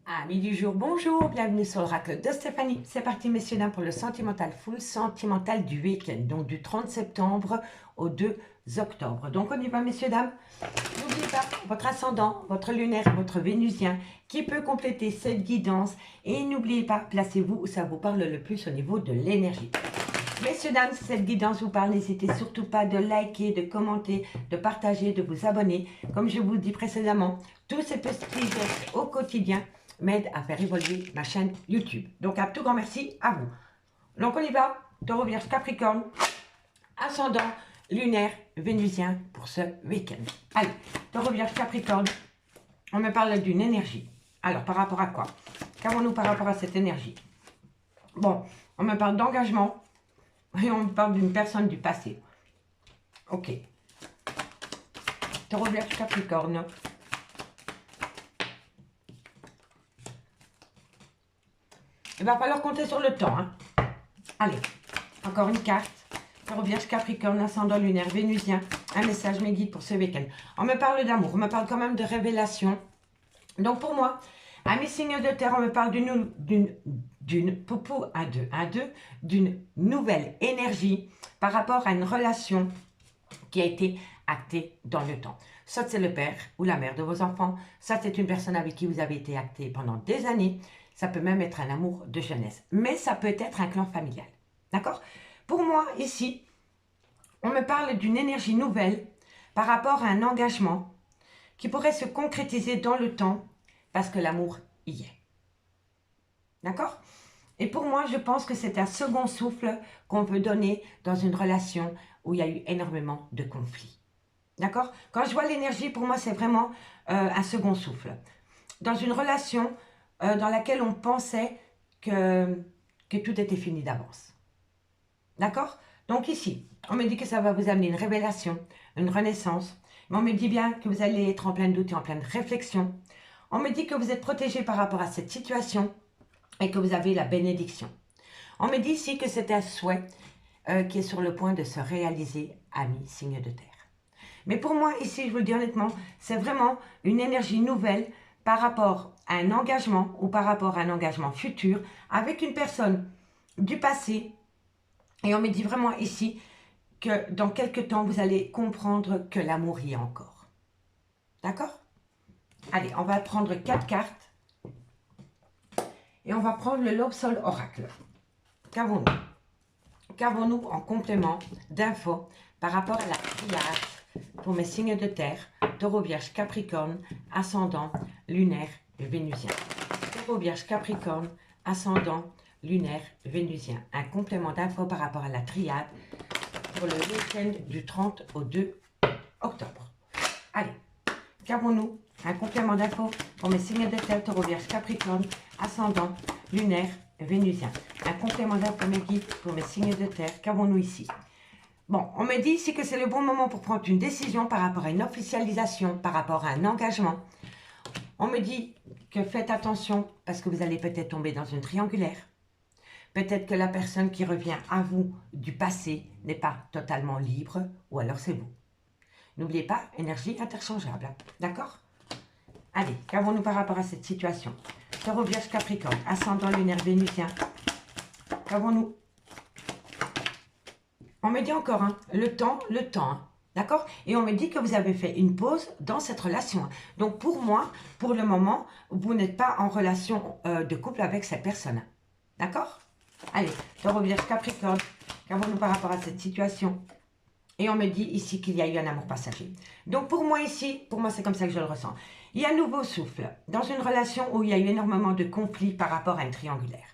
Amis du jour, bonjour, bienvenue sur l'oracle de Stéphanie. C'est parti messieurs dames pour le sentimental full sentimental du week-end, donc du 30 septembre au 2 octobre. Donc on y va messieurs dames. N'oubliez pas votre ascendant, votre lunaire, votre vénusien qui peut compléter cette guidance. Et n'oubliez pas, placez-vous où ça vous parle le plus au niveau de l'énergie. Messieurs, dames, si cette guidance vous parle, n'hésitez surtout pas de liker, de commenter, de partager, de vous abonner. Comme je vous dis précédemment, tous ces petits gestes au quotidien m'aident à faire évoluer ma chaîne YouTube. Donc, un tout grand merci à vous. Donc, on y va. Taureau, Vierge, Capricorne, ascendant, lunaire, vénusien pour ce week-end. Allez, Taureau, Vierge, Capricorne, on me parle d'une énergie. Alors, par rapport à quoi? Qu'avons-nous par rapport à cette énergie? Bon, on me parle d'engagement. Et on parle d'une personne du passé. Ok. Taureau, Vierge, Capricorne. Il va falloir compter sur le temps. Hein. Allez, encore une carte. Taureau, Vierge, Capricorne, ascendant lunaire, vénusien. Un message, mes guides pour ce week-end. On me parle d'amour, on me parle quand même de révélation. Donc pour moi, à mes signes de terre, on me parle d'une nouvelle énergie par rapport à une relation qui a été actée dans le temps. Soit c'est le père ou la mère de vos enfants, soit c'est une personne avec qui vous avez été acté pendant des années, ça peut même être un amour de jeunesse, mais ça peut être un clan familial. D'accord? Pour moi, ici, on me parle d'une énergie nouvelle par rapport à un engagement qui pourrait se concrétiser dans le temps parce que l'amour y est. D'accord? Et pour moi, je pense que c'est un second souffle qu'on peut donner dans une relation où il y a eu énormément de conflits. D'accord? Quand je vois l'énergie, pour moi, c'est vraiment un second souffle. Dans une relation dans laquelle on pensait que tout était fini d'avance. D'accord? Donc ici, on me dit que ça va vous amener une révélation, une renaissance. Mais on me dit bien que vous allez être en plein doute et en pleine réflexion. On me dit que vous êtes protégé par rapport à cette situation et que vous avez la bénédiction. On me dit ici que c'est un souhait qui est sur le point de se réaliser, ami signe de terre. Mais pour moi, ici, je vous le dis honnêtement, c'est vraiment une énergie nouvelle par rapport à un engagement ou par rapport à un engagement futur avec une personne du passé. Et on me dit vraiment ici que dans quelques temps, vous allez comprendre que l'amour y est encore. D'accord? Allez, on va prendre 4 cartes. Et on va prendre le Lobsol Oracle. Qu'avons-nous? Qu'avons-nous en complément d'infos par rapport à la triade pour mes signes de terre, Taureau, Vierge, Capricorne, ascendant, lunaire, vénusien. Taureau, Vierge, Capricorne, ascendant, lunaire, vénusien. Un complément d'infos par rapport à la triade pour le week-end du 30 au 2 octobre. Allez, qu'avons-nous? Un complément d'infos pour mes signes de terre, Taureau, Vierge, Capricorne, ascendant, lunaire, vénusien. Un complément d'infos pour mes guides, pour mes signes de terre. Qu'avons-nous ici? Bon, on me dit ici que c'est le bon moment pour prendre une décision par rapport à une officialisation, par rapport à un engagement. On me dit que faites attention parce que vous allez peut-être tomber dans une triangulaire. Peut-être que la personne qui revient à vous du passé n'est pas totalement libre ou alors c'est vous. N'oubliez pas, énergie interchangeable. D'accord? Allez, qu'avons-nous par rapport à cette situation? Taureau, Vierge, Capricorne, ascendant lunaire, vénusien. Qu'avons-nous? On me dit encore, hein, le temps, hein, d'accord? Et on me dit que vous avez fait une pause dans cette relation. Donc pour moi, pour le moment, vous n'êtes pas en relation de couple avec cette personne. D'accord? Allez, Taureau, Vierge, Capricorne, qu'avons-nous par rapport à cette situation? Et on me dit ici qu'il y a eu un amour passager. Donc pour moi ici, pour moi c'est comme ça que je le ressens. Il y a un nouveau souffle dans une relation où il y a eu énormément de conflits par rapport à une triangulaire.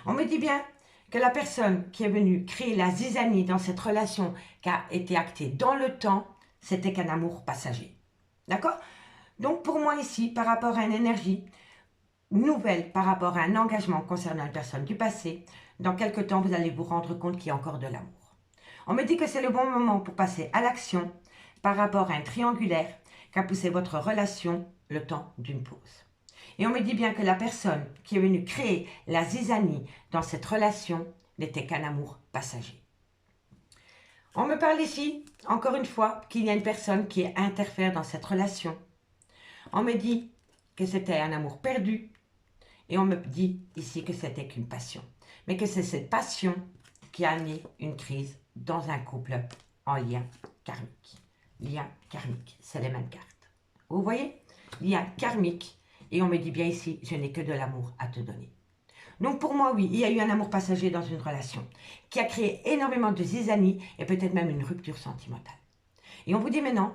On me dit bien que la personne qui est venue créer la zizanie dans cette relation qui a été actée dans le temps, c'était qu'un amour passager. D'accord? Donc pour moi ici, par rapport à une énergie nouvelle, par rapport à un engagement concernant une personne du passé, dans quelques temps vous allez vous rendre compte qu'il y a encore de l'amour. On me dit que c'est le bon moment pour passer à l'action par rapport à un triangulaire qui a poussé votre relation le temps d'une pause. Et on me dit bien que la personne qui est venue créer la zizanie dans cette relation n'était qu'un amour passager. On me parle ici, encore une fois, qu'il y a une personne qui interfère dans cette relation. On me dit que c'était un amour perdu, Et on me dit ici que c'était qu'une passion. Mais que c'est cette passion qui a amené une crise dans un couple en lien karmique. Lien karmique, c'est les mêmes cartes. Vous voyez? Lien karmique. Et on me dit bien ici, je n'ai que de l'amour à te donner. Donc pour moi, oui, il y a eu un amour passager dans une relation qui a créé énormément de zizanie et peut-être même une rupture sentimentale. Et on vous dit maintenant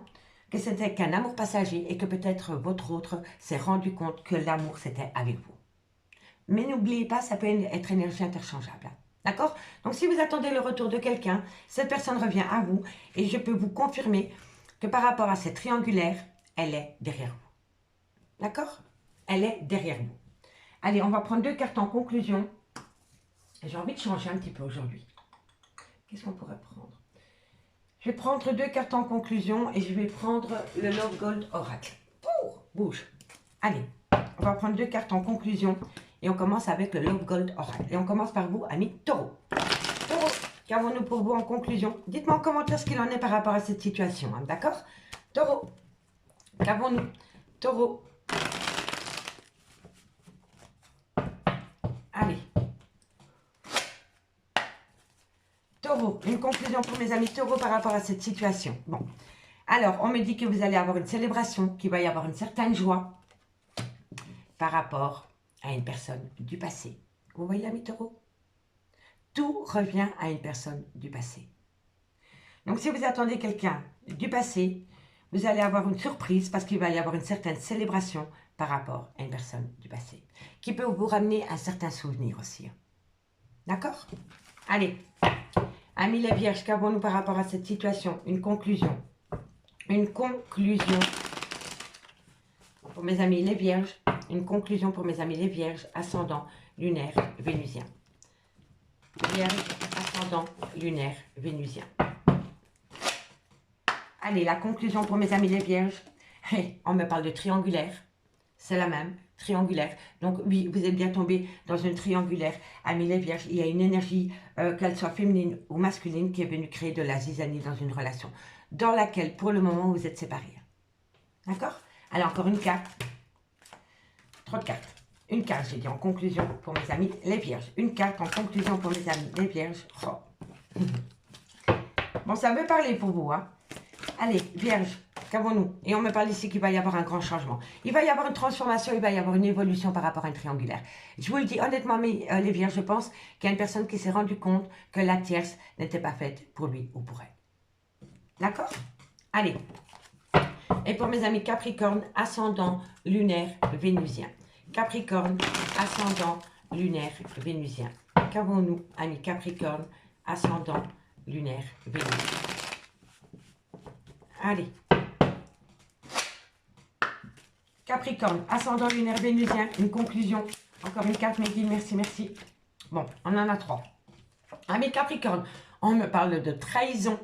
que c'était qu'un amour passager et que peut-être votre autre s'est rendu compte que l'amour c'était avec vous. Mais n'oubliez pas, ça peut être énergie interchangeable. D'accord? Donc si vous attendez le retour de quelqu'un, cette personne revient à vous et je peux vous confirmer que par rapport à cette triangulaire, elle est derrière vous. D'accord? Elle est derrière vous. Allez, on va prendre 2 cartes en conclusion. J'ai envie de changer un petit peu aujourd'hui. Qu'est-ce qu'on pourrait prendre? Je vais prendre 2 cartes en conclusion et je vais prendre le Love Gold Oracle. Bouge. Allez, on va prendre 2 cartes en conclusion et on commence avec le Love Gold Oracle. Et on commence par vous, amis Taureau. Taureau, qu'avons-nous pour vous en conclusion? Dites-moi en commentaire ce qu'il en est par rapport à cette situation, hein, d'accord? Taureau, qu'avons-nous? Taureau. Allez. Taureau, une conclusion pour mes amis Taureau par rapport à cette situation. Bon, alors on me dit que vous allez avoir une célébration, qu'il va y avoir une certaine joie par rapport à une personne du passé. Vous voyez, amis Taureau? Tout revient à une personne du passé. Donc si vous attendez quelqu'un du passé, vous allez avoir une surprise parce qu'il va y avoir une certaine célébration par rapport à une personne du passé, qui peut vous ramener un certain souvenir aussi. D'accord? Allez, amis les vierges, qu'avons-nous par rapport à cette situation? Une conclusion. Une conclusion pour mes amis les vierges. Une conclusion pour mes amis les vierges, ascendant lunaire vénusien. Vierge, ascendant lunaire vénusien. Allez, la conclusion pour mes amis les vierges. Hey, on me parle de triangulaire. C'est la même, triangulaire. Donc oui, vous êtes bien tombé dans une triangulaire. Amis les vierges, il y a une énergie, qu'elle soit féminine ou masculine, qui est venue créer de la zizanie dans une relation, dans laquelle, pour le moment, vous êtes séparés. D'accord? Allez, encore une carte. Trop de cartes. Une carte, j'ai dit, en conclusion pour mes amis les vierges. Une carte en conclusion pour mes amis les vierges. Oh. Bon, ça veut parler pour vous, hein? Allez, vierge, qu'avons-nous? Et on me parle ici qu'il va y avoir un grand changement. Il va y avoir une transformation, il va y avoir une évolution par rapport à un triangulaire. Je vous le dis honnêtement, mais les vierges, je pense qu'il y a une personne qui s'est rendu compte que la tierce n'était pas faite pour lui ou pour elle. D'accord? Allez. Et pour mes amis Capricorne, ascendant lunaire vénusien. Capricorne, ascendant lunaire vénusien. Qu'avons-nous, amis Capricorne, ascendant lunaire vénusien? Allez. Capricorne, ascendant lunaire vénusien, une conclusion. Encore une carte, mes guides, merci, merci. Bon, on en a 3. Amis Capricorne, on me parle de trahison.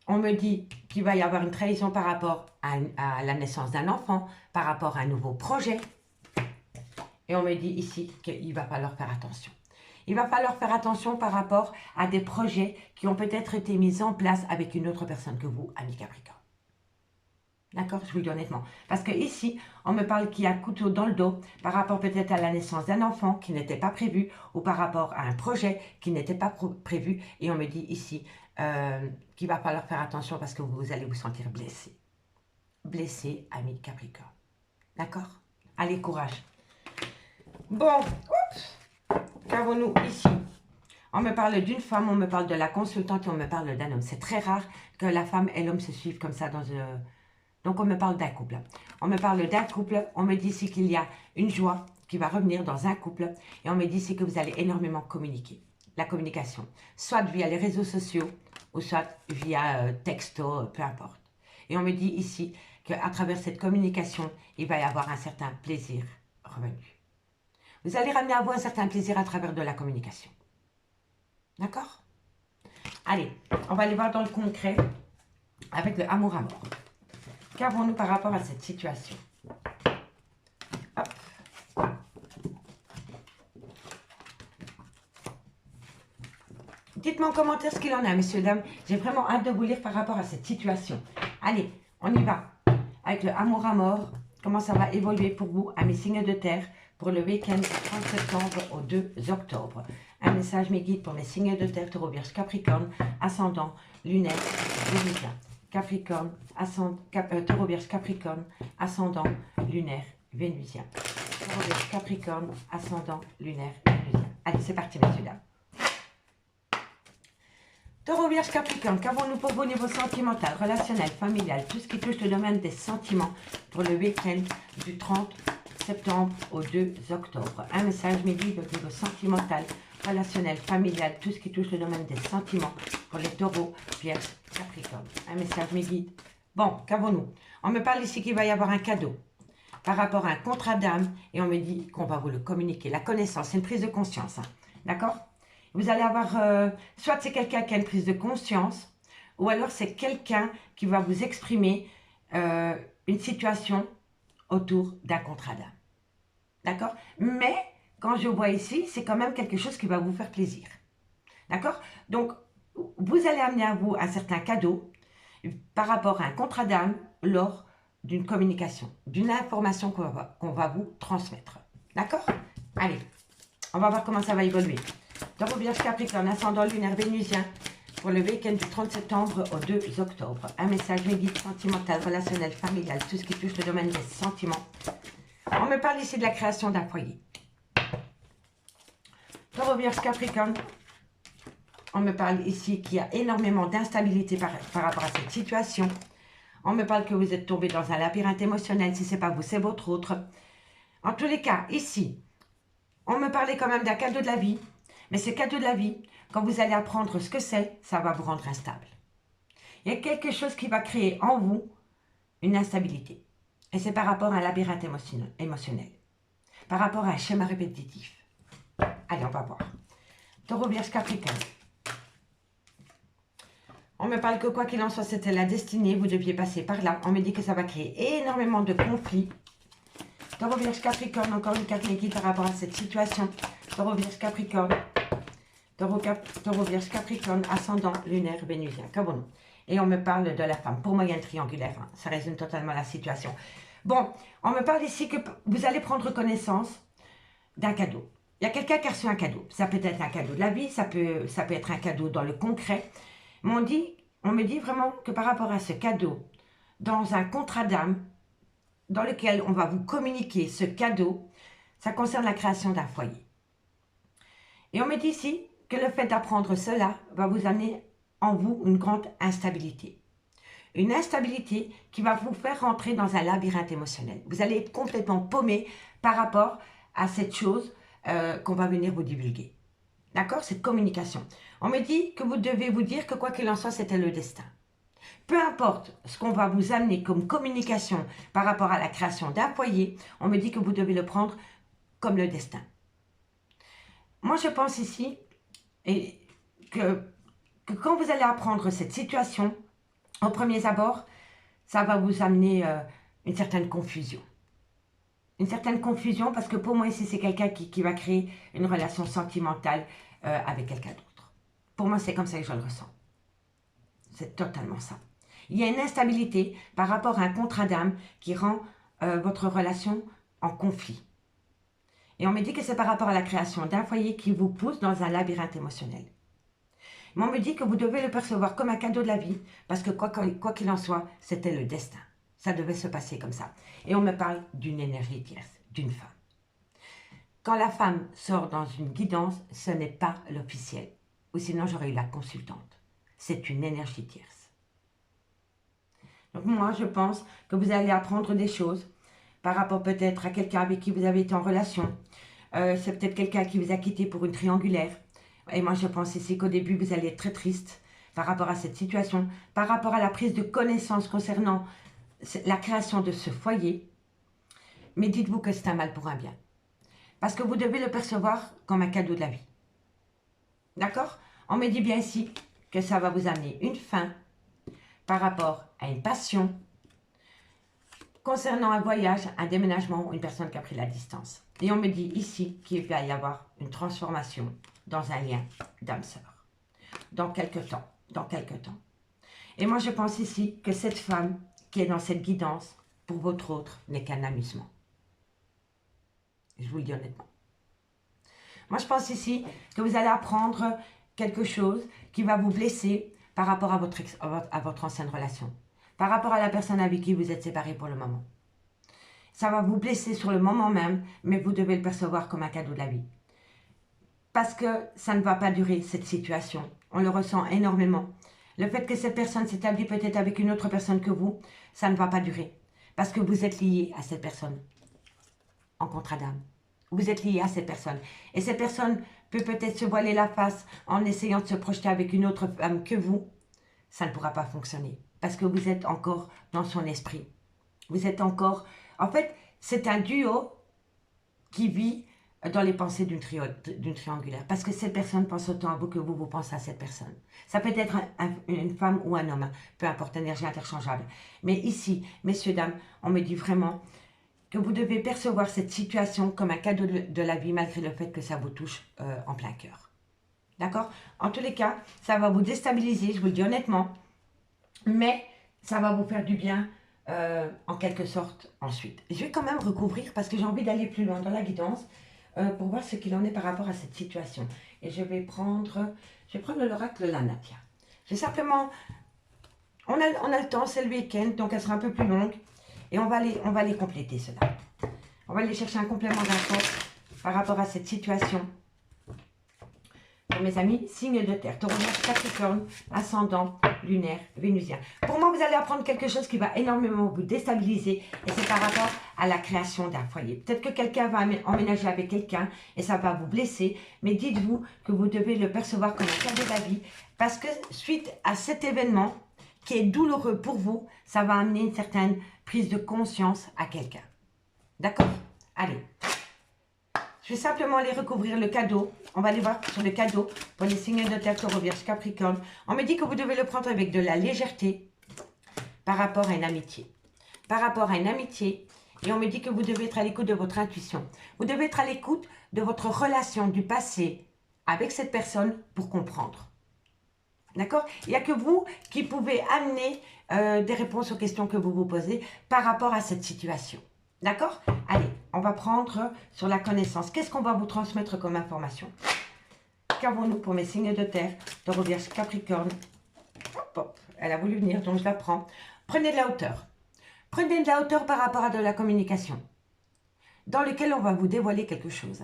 On me dit qu'il va y avoir une trahison par rapport à la naissance d'un enfant, par rapport à un nouveau projet. Et on me dit ici qu'il va falloir faire attention. Il va falloir faire attention par rapport à des projets qui ont peut-être été mis en place avec une autre personne que vous, amis Capricorne. D'accord? Je vous le dis honnêtement. Parce que ici, on me parle qu'il y a un couteau dans le dos par rapport peut-être à la naissance d'un enfant qui n'était pas prévu ou par rapport à un projet qui n'était pas prévu. Et on me dit ici qu'il va falloir faire attention parce que vous allez vous sentir blessé. Blessé, ami Capricorne. D'accord? Allez, courage. Bon, qu'avons-nous ici? On me parle d'une femme, on me parle de la consultante et on me parle d'un homme. C'est très rare que la femme et l'homme se suivent comme ça dans un... Donc on me parle d'un couple. On me parle d'un couple, on me dit ici qu'il y a une joie qui va revenir dans un couple. Et on me dit ici que vous allez énormément communiquer. La communication, soit via les réseaux sociaux ou soit via texto, peu importe. Et on me dit ici qu'à travers cette communication, il va y avoir un certain plaisir revenu. Vous allez ramener à vous un certain plaisir à travers de la communication. D'accord? Allez, on va aller voir dans le concret avec le amour à mort. Qu'avons-nous par rapport à cette situation? Hop. Dites-moi en commentaire ce qu'il en est, messieurs, dames. J'ai vraiment hâte de vous lire par rapport à cette situation. Allez, on y va. Avec le amour à mort, comment ça va évoluer pour vous, à mes signes de terre, pour le week-end du 30 septembre au 2 octobre. Un message mes guides pour mes signes de terre, Taureau, Vierge, Capricorne, ascendant, lunaire, vénusien. Capricorne, Taureau, Vierge, Capricorne, ascendant, lunaire, vénusien. Taureau, Vierge, Capricorne, ascendant, lunaire, vénusien. Allez, c'est parti, messieurs, dames. Taureau, Vierge, Capricorne, qu'avons-nous pour vous au niveau sentimental, relationnel, familial, tout ce qui touche le domaine des sentiments pour le week-end du 30 septembre au 2 octobre. Un message mes guides au niveau sentimental, relationnel, familial, tout ce qui touche le domaine des sentiments pour les taureaux, Vierge, Capricorne. Un message mes guides. Bon, qu'avons-nous? On me parle ici qu'il va y avoir un cadeau par rapport à un contrat d'âme et on me dit qu'on va vous le communiquer. La connaissance, c'est une prise de conscience, hein, d'accord? Vous allez avoir, soit c'est quelqu'un qui a une prise de conscience, ou alors c'est quelqu'un qui va vous exprimer une situation autour d'un contrat d'âme. D'accord? Mais, quand je vois ici, c'est quand même quelque chose qui va vous faire plaisir. D'accord? Donc, vous allez amener à vous un certain cadeau par rapport à un contrat d'âme lors d'une communication, d'une information qu'on va vous transmettre. D'accord? Allez, on va voir comment ça va évoluer. Taureau, Vierge, Capricorne, ascendant lunaire vénusien pour le week-end du 30 septembre au 2 octobre. Un message mes guides sentimental, relationnel, familial, tout ce qui touche le domaine des sentiments. On me parle ici de la création d'un foyer. Taureau, Vierge, Capricorne, on me parle ici qu'il y a énormément d'instabilité par rapport à cette situation. On me parle que vous êtes tombé dans un labyrinthe émotionnel. Si ce n'est pas vous, c'est votre autre. En tous les cas, ici, on me parlait quand même d'un cadeau de la vie. Mais ce cadeau de la vie, quand vous allez apprendre ce que c'est, ça va vous rendre instable. Il y a quelque chose qui va créer en vous une instabilité. Et c'est par rapport à un labyrinthe émotionnel. Par rapport à un schéma répétitif. Allez, on va voir. Taureau, Vierge, Capricorne. On me parle que quoi qu'il en soit, c'était la destinée. Vous deviez passer par là. On me dit que ça va créer énormément de conflits. Taureau, Vierge, Capricorne. Encore une carte guide par rapport à cette situation. Taureau, Vierge, Capricorne. Taureau, Vierge, Capricorne, ascendant, lunaire, vénusien. Qu'avons-nous? Et on me parle de la femme. Pour moi, il y a un triangulaire. Hein. Ça résume totalement la situation. Bon, on me parle ici que vous allez prendre connaissance d'un cadeau. Il y a quelqu'un qui a reçu un cadeau. Ça peut être un cadeau de la vie, ça peut être un cadeau dans le concret. Mais on me dit vraiment que par rapport à ce cadeau, dans un contrat d'âme, dans lequel on va vous communiquer ce cadeau, ça concerne la création d'un foyer. Et on me dit ici que le fait d'apprendre cela va vous amener en vous une grande instabilité. Une instabilité qui va vous faire rentrer dans un labyrinthe émotionnel. Vous allez être complètement paumé par rapport à cette chose qu'on va venir vous divulguer. D'accord? Cette communication. On me dit que vous devez vous dire que quoi qu'il en soit, c'était le destin. Peu importe ce qu'on va vous amener comme communication par rapport à la création d'un foyer, on me dit que vous devez le prendre comme le destin. Moi, je pense ici que quand vous allez apprendre cette situation, au premier abord, ça va vous amener une certaine confusion. Une certaine confusion parce que pour moi ici, c'est quelqu'un qui va créer une relation sentimentale avec quelqu'un d'autre. Pour moi, c'est comme ça que je le ressens. C'est totalement ça. Il y a une instabilité par rapport à un contrat d'âme qui rend votre relation en conflit. Et on me dit que c'est par rapport à la création d'un foyer qui vous pousse dans un labyrinthe émotionnel. Mais on me dit que vous devez le percevoir comme un cadeau de la vie, parce que quoi qu'il en soit, c'était le destin. Ça devait se passer comme ça. Et on me parle d'une énergie tierce, d'une femme. Quand la femme sort dans une guidance, ce n'est pas l'officiel. Ou sinon, j'aurais eu la consultante. C'est une énergie tierce. Donc moi, je pense que vous allez apprendre des choses par rapport peut-être à quelqu'un avec qui vous avez été en relation. C'est peut-être quelqu'un qui vous a quitté pour une triangulaire. Et moi, je pense ici qu'au début, vous allez être très triste par rapport à cette situation, par rapport à la prise de connaissance concernant la création de ce foyer. Mais dites-vous que c'est un mal pour un bien. Parce que vous devez le percevoir comme un cadeau de la vie. D'accord? On me dit bien ici que ça va vous amener une fin par rapport à une passion concernant un voyage, un déménagement ou une personne qui a pris la distance. Et on me dit ici qu'il va y avoir une transformation dans un lien d'âme-sœur. Dans quelques temps. Et moi, je pense ici que cette femme qui est dans cette guidance pour votre autre n'est qu'un amusement. Je vous le dis honnêtement. Moi, je pense ici que vous allez apprendre quelque chose qui va vous blesser par rapport à votre ancienne relation, par rapport à la personne avec qui vous êtes séparés pour le moment. Ça va vous blesser sur le moment même, mais vous devez le percevoir comme un cadeau de la vie. Parce que ça ne va pas durer, cette situation. On le ressent énormément. Le fait que cette personne s'établit peut-être avec une autre personne que vous, ça ne va pas durer. Parce que vous êtes lié à cette personne en contrat d'âme. Vous êtes lié à cette personne. Et cette personne peut peut-être se voiler la face en essayant de se projeter avec une autre femme que vous. Ça ne pourra pas fonctionner. Parce que vous êtes encore dans son esprit. Vous êtes encore... En fait, c'est un duo qui vit dans les pensées d'une triangulaire. Parce que cette personne pense autant à vous que vous pensez à cette personne. Ça peut être une femme ou un homme. Peu importe, énergie interchangeable. Mais ici, messieurs, dames, on me dit vraiment... que vous devez percevoir cette situation comme un cadeau de la vie malgré le fait que ça vous touche en plein cœur. D'accord? En tous les cas, ça va vous déstabiliser, je vous le dis honnêtement, mais ça va vous faire du bien en quelque sorte ensuite. Je vais quand même recouvrir parce que j'ai envie d'aller plus loin dans la guidance pour voir ce qu'il en est par rapport à cette situation. Et je vais prendre l'oracle Lana, tiens. J'ai simplement... On a le temps, c'est le week-end, donc elle sera un peu plus longue. Et on va les compléter, cela. On va aller chercher un complément d'info par rapport à cette situation. Pour mes amis, signe de terre, Taureau, Capricorne, ascendant, lunaire, vénusien. Pour moi, vous allez apprendre quelque chose qui va énormément vous déstabiliser. Et c'est par rapport à la création d'un foyer. Peut-être que quelqu'un va emménager avec quelqu'un et ça va vous blesser. Mais dites-vous que vous devez le percevoir comme un cadeau de la vie. Parce que suite à cet événement, qui est douloureux pour vous, ça va amener une certaine prise de conscience à quelqu'un. D'accord? Allez. Je vais simplement aller recouvrir le cadeau. On va aller voir sur le cadeau pour les signes de terre, Taureau, Vierge, Capricorne. On me dit que vous devez le prendre avec de la légèreté par rapport à une amitié. Par rapport à une amitié. Et on me dit que vous devez être à l'écoute de votre intuition. Vous devez être à l'écoute de votre relation du passé avec cette personne pour comprendre. D'accord? Il n'y a que vous qui pouvez amener des réponses aux questions que vous vous posez par rapport à cette situation. D'accord? Allez, on va prendre sur la connaissance. Qu'est-ce qu'on va vous transmettre comme information? Qu'avons-nous pour mes signes de terre? Taureau, Vierge, Capricorne. Hop, hop. Elle a voulu venir, donc je la prends. Prenez de la hauteur. Prenez de la hauteur par rapport à de la communication, dans lequel on va vous dévoiler quelque chose.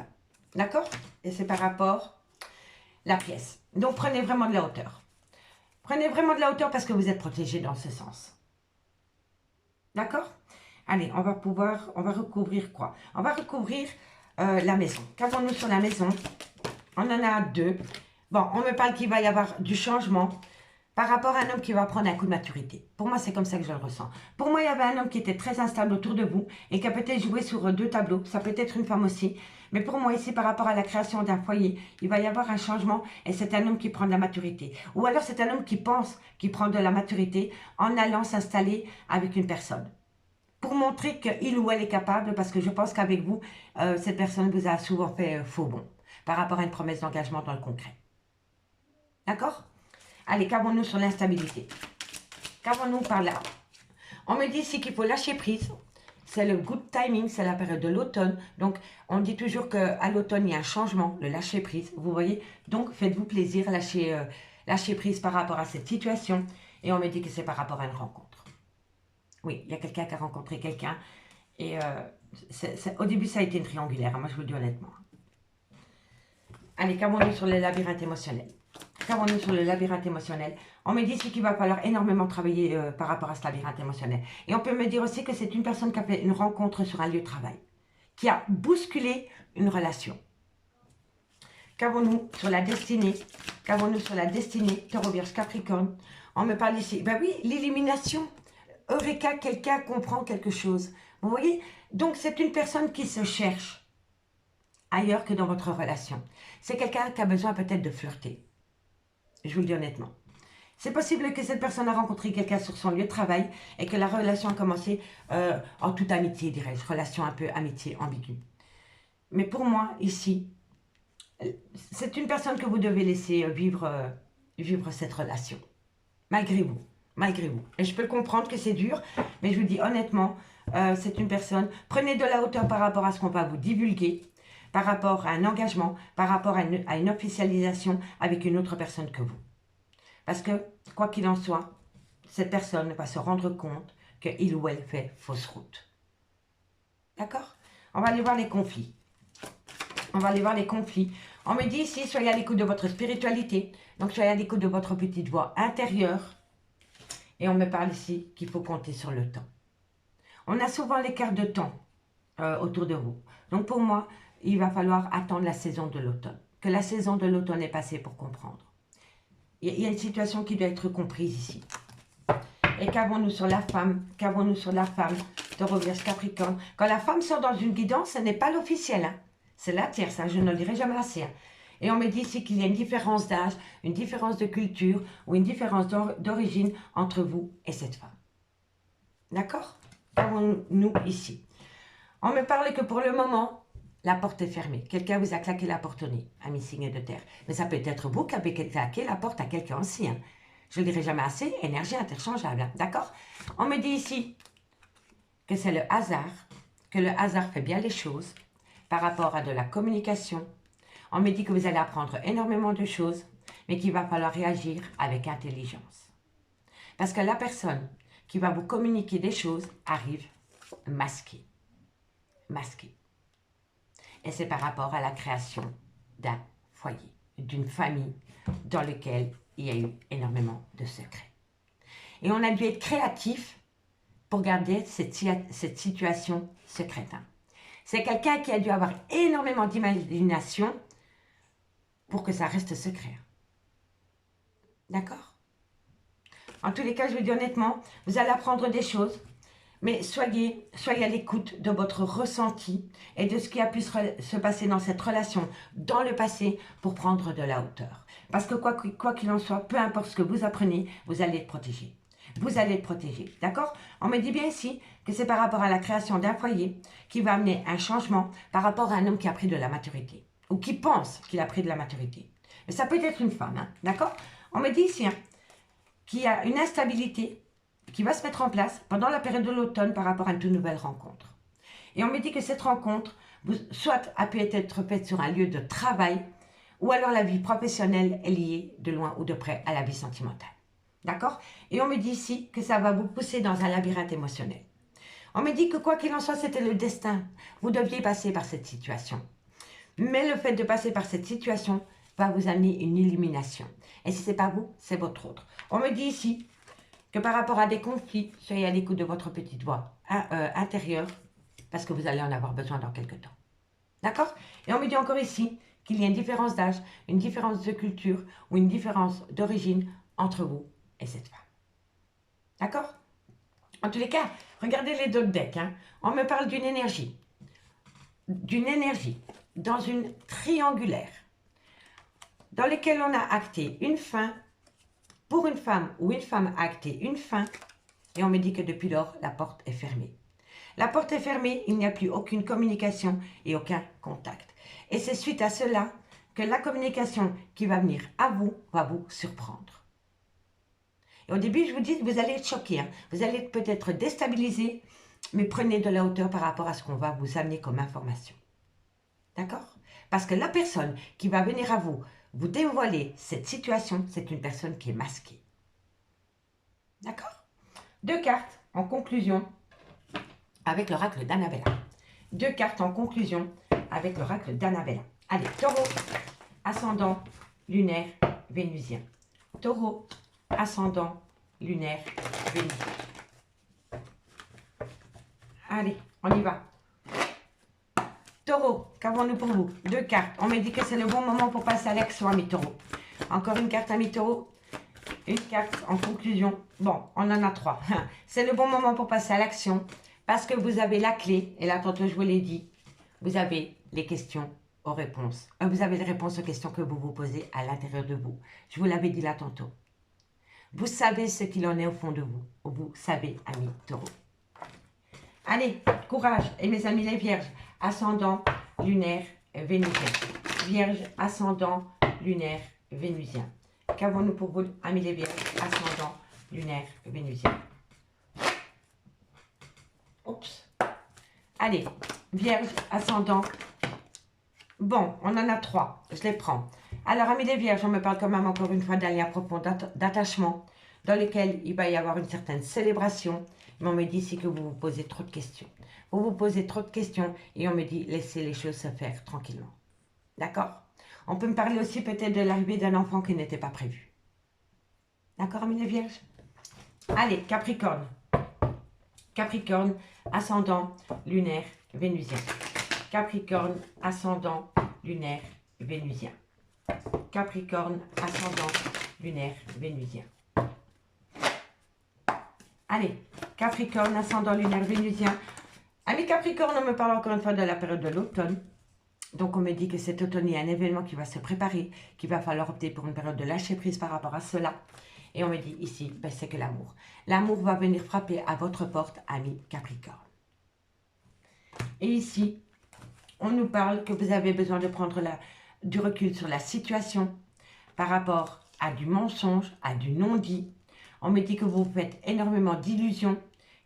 D'accord? Et c'est par rapport à la pièce. Donc prenez vraiment de la hauteur. Prenez vraiment de la hauteur parce que vous êtes protégé dans ce sens. D'accord? Allez, on va recouvrir quoi? On va recouvrir la maison. Qu'avons-nous sur la maison? On en a deux. Bon, on me parle qu'il va y avoir du changement par rapport à un homme qui va prendre un coup de maturité. Pour moi, c'est comme ça que je le ressens. Pour moi, il y avait un homme qui était très instable autour de vous et qui a peut-être joué sur deux tableaux. Ça peut être une femme aussi. Mais pour moi, ici, par rapport à la création d'un foyer, il va y avoir un changement et c'est un homme qui prend de la maturité. Ou alors, c'est un homme qui pense qu'il prend de la maturité en allant s'installer avec une personne. Pour montrer qu'il ou elle est capable, parce que je pense qu'avec vous, cette personne vous a souvent fait faux bon par rapport à une promesse d'engagement dans le concret. D'accord? Allez, qu'avons-nous sur l'instabilité? Qu'avons-nous par là? On me dit ici qu'il faut lâcher prise. C'est le good timing, c'est la période de l'automne. Donc, on dit toujours qu'à l'automne, il y a un changement, le lâcher prise. Vous voyez? Donc, faites-vous plaisir, lâchez prise par rapport à cette situation. Et on me dit que c'est par rapport à une rencontre. Oui, il y a quelqu'un qui a rencontré quelqu'un. Et au début, ça a été une triangulaire. Moi, je vous le dis honnêtement. Allez, qu'avons-nous sur le labyrinthe émotionnel? Qu'avons-nous sur le labyrinthe émotionnel? On me dit ici qu'il va falloir énormément travailler par rapport à ce labyrinthe émotionnel. Et on peut me dire aussi que c'est une personne qui a fait une rencontre sur un lieu de travail, qui a bousculé une relation. Qu'avons-nous sur la destinée? Qu'avons-nous sur la destinée? Taureau, Vierge, Capricorne. On me parle ici, ben oui, l'élimination. Eureka, quelqu'un comprend quelque chose. Vous voyez? Donc c'est une personne qui se cherche ailleurs que dans votre relation. C'est quelqu'un qui a besoin peut-être de flirter. Je vous le dis honnêtement. C'est possible que cette personne a rencontré quelqu'un sur son lieu de travail et que la relation a commencé en toute amitié, dirais-je. Relation un peu amitié ambiguë. Mais pour moi, ici, c'est une personne que vous devez laisser vivre cette relation. Malgré vous. Malgré vous. Et je peux comprendre que c'est dur, mais je vous dis honnêtement, c'est une personne, prenez de la hauteur par rapport à ce qu'on va vous divulguer, par rapport à un engagement, par rapport à une officialisation avec une autre personne que vous. Parce que, quoi qu'il en soit, cette personne va se rendre compte qu'il ou elle fait fausse route. D'accord? On va aller voir les conflits. On va aller voir les conflits. On me dit ici, soyez à l'écoute de votre spiritualité. Donc, soyez à l'écoute de votre petite voix intérieure. Et on me parle ici qu'il faut compter sur le temps. On a souvent l'écart de temps autour de vous. Donc, pour moi, il va falloir attendre la saison de l'automne. Que la saison de l'automne est passée pour comprendre. Il y a une situation qui doit être comprise ici. Et qu'avons-nous sur la femme? Qu'avons-nous sur la femme? Taureau, Vierge, Capricorne. Quand la femme sort dans une guidance, ce n'est pas l'officiel. Hein. C'est la tierce, hein. Je ne le dirai jamais assez. Hein. Et on me dit ici qu'il y a une différence d'âge, une différence de culture ou une différence d'origine entre vous et cette femme. D'accord? Qu'avons-nous ici? On me parle que pour le moment, la porte est fermée. Quelqu'un vous a claqué la porte au nez, ami signe de terre. Mais ça peut être vous qui avez claqué la porte à quelqu'un aussi. Hein. Je ne le dirai jamais assez, énergie interchangeable. Hein. D'accord? On me dit ici que c'est le hasard, que le hasard fait bien les choses par rapport à de la communication. On me dit que vous allez apprendre énormément de choses, mais qu'il va falloir réagir avec intelligence. Parce que la personne qui va vous communiquer des choses arrive masquée. Masquée. Et c'est par rapport à la création d'un foyer, d'une famille dans laquelle il y a eu énormément de secrets. Et on a dû être créatif pour garder cette situation secrète. Hein. C'est quelqu'un qui a dû avoir énormément d'imagination pour que ça reste secret. D'accord? En tous les cas, je vous dis honnêtement, vous allez apprendre des choses, mais soyez à l'écoute de votre ressenti et de ce qui a pu se passer dans cette relation dans le passé pour prendre de la hauteur. Parce que quoi qu'il en soit, peu importe ce que vous apprenez, vous allez être protégé. Vous allez être protégé, d'accord? On me dit bien ici que c'est par rapport à la création d'un foyer qui va amener un changement par rapport à un homme qui a pris de la maturité ou qui pense qu'il a pris de la maturité. Mais ça peut être une femme, hein, d'accord? On me dit ici hein, qu'il y a une instabilité qui va se mettre en place pendant la période de l'automne par rapport à une toute nouvelle rencontre. Et on me dit que cette rencontre, soit a pu être faite sur un lieu de travail, ou alors la vie professionnelle est liée de loin ou de près à la vie sentimentale. D'accord? Et on me dit ici que ça va vous pousser dans un labyrinthe émotionnel. On me dit que quoi qu'il en soit, c'était le destin. Vous deviez passer par cette situation. Mais le fait de passer par cette situation va vous amener une illumination. Et si ce n'est pas vous, c'est votre autre. On me dit ici que par rapport à des conflits, soyez à l'écoute de votre petite voix intérieure, parce que vous allez en avoir besoin dans quelques temps. D'accord? Et on me dit encore ici qu'il y a une différence d'âge, une différence de culture ou une différence d'origine entre vous et cette femme. D'accord? En tous les cas, regardez les deux decks. Hein. On me parle d'une énergie dans une triangulaire, dans laquelle on a acté une fin pour une femme ou une femme a acté une fin, et on me dit que depuis lors, la porte est fermée. La porte est fermée, il n'y a plus aucune communication et aucun contact. Et c'est suite à cela que la communication qui va venir à vous va vous surprendre. Et au début, je vous dis que vous allez être choqué, hein. Vous allez peut-être déstabilisé, mais prenez de la hauteur par rapport à ce qu'on va vous amener comme information. D'accord? Parce que la personne qui va venir à vous dévoiler cette situation, c'est une personne qui est masquée. D'accord? Deux cartes en conclusion avec l'oracle d'Annabella. Deux cartes en conclusion avec l'oracle d'Annabella. Allez, taureau, ascendant, lunaire, vénusien. Taureau, ascendant, lunaire, vénusien. Allez, on y va. Taureau, qu'avons-nous pour vous? Deux cartes. On me dit que c'est le bon moment pour passer à l'action, ami taureau. Encore une carte, ami taureau. Une carte en conclusion. Bon, on en a trois. C'est le bon moment pour passer à l'action parce que vous avez la clé. Et là, tantôt, je vous l'ai dit, vous avez les questions aux réponses. Vous avez les réponses aux questions que vous vous posez à l'intérieur de vous. Je vous l'avais dit là tantôt. Vous savez ce qu'il en est au fond de vous. Vous savez, ami taureau. Allez, courage. Et mes amis les vierges, ascendant, lunaire, vénusien. Vierge, ascendant, lunaire, vénusien. Qu'avons-nous pour vous, amis les vierges, ascendant, lunaire, vénusien? Oups. Allez, Vierge, ascendant. Bon, on en a 3. Je les prends. Alors, amis des Vierges, on me parle quand même encore une fois d'un lien profond d'attachement dans lequel il va y avoir une certaine célébration. Mais on me dit ici que vous vous posez trop de questions. Vous vous posez trop de questions et on me dit laissez les choses se faire tranquillement. D'accord? On peut me parler aussi peut-être de l'arrivée d'un enfant qui n'était pas prévu. D'accord, amis les Vierges? Allez, Capricorne. Capricorne, ascendant, lunaire, vénusien. Capricorne, ascendant, lunaire, vénusien. Capricorne, ascendant, lunaire, vénusien. Allez, Capricorne, ascendant, lunaire, vénusien. Amis Capricorne, on me parle encore une fois de la période de l'automne. Donc, on me dit que cet automne, il y a un événement qui va se préparer, qu'il va falloir opter pour une période de lâcher prise par rapport à cela. Et on me dit ici, ben, c'est que l'amour. L'amour va venir frapper à votre porte, amis Capricorne. Et ici, on nous parle que vous avez besoin de prendre du recul sur la situation par rapport à du mensonge, à du non-dit. On me dit que vous faites énormément d'illusions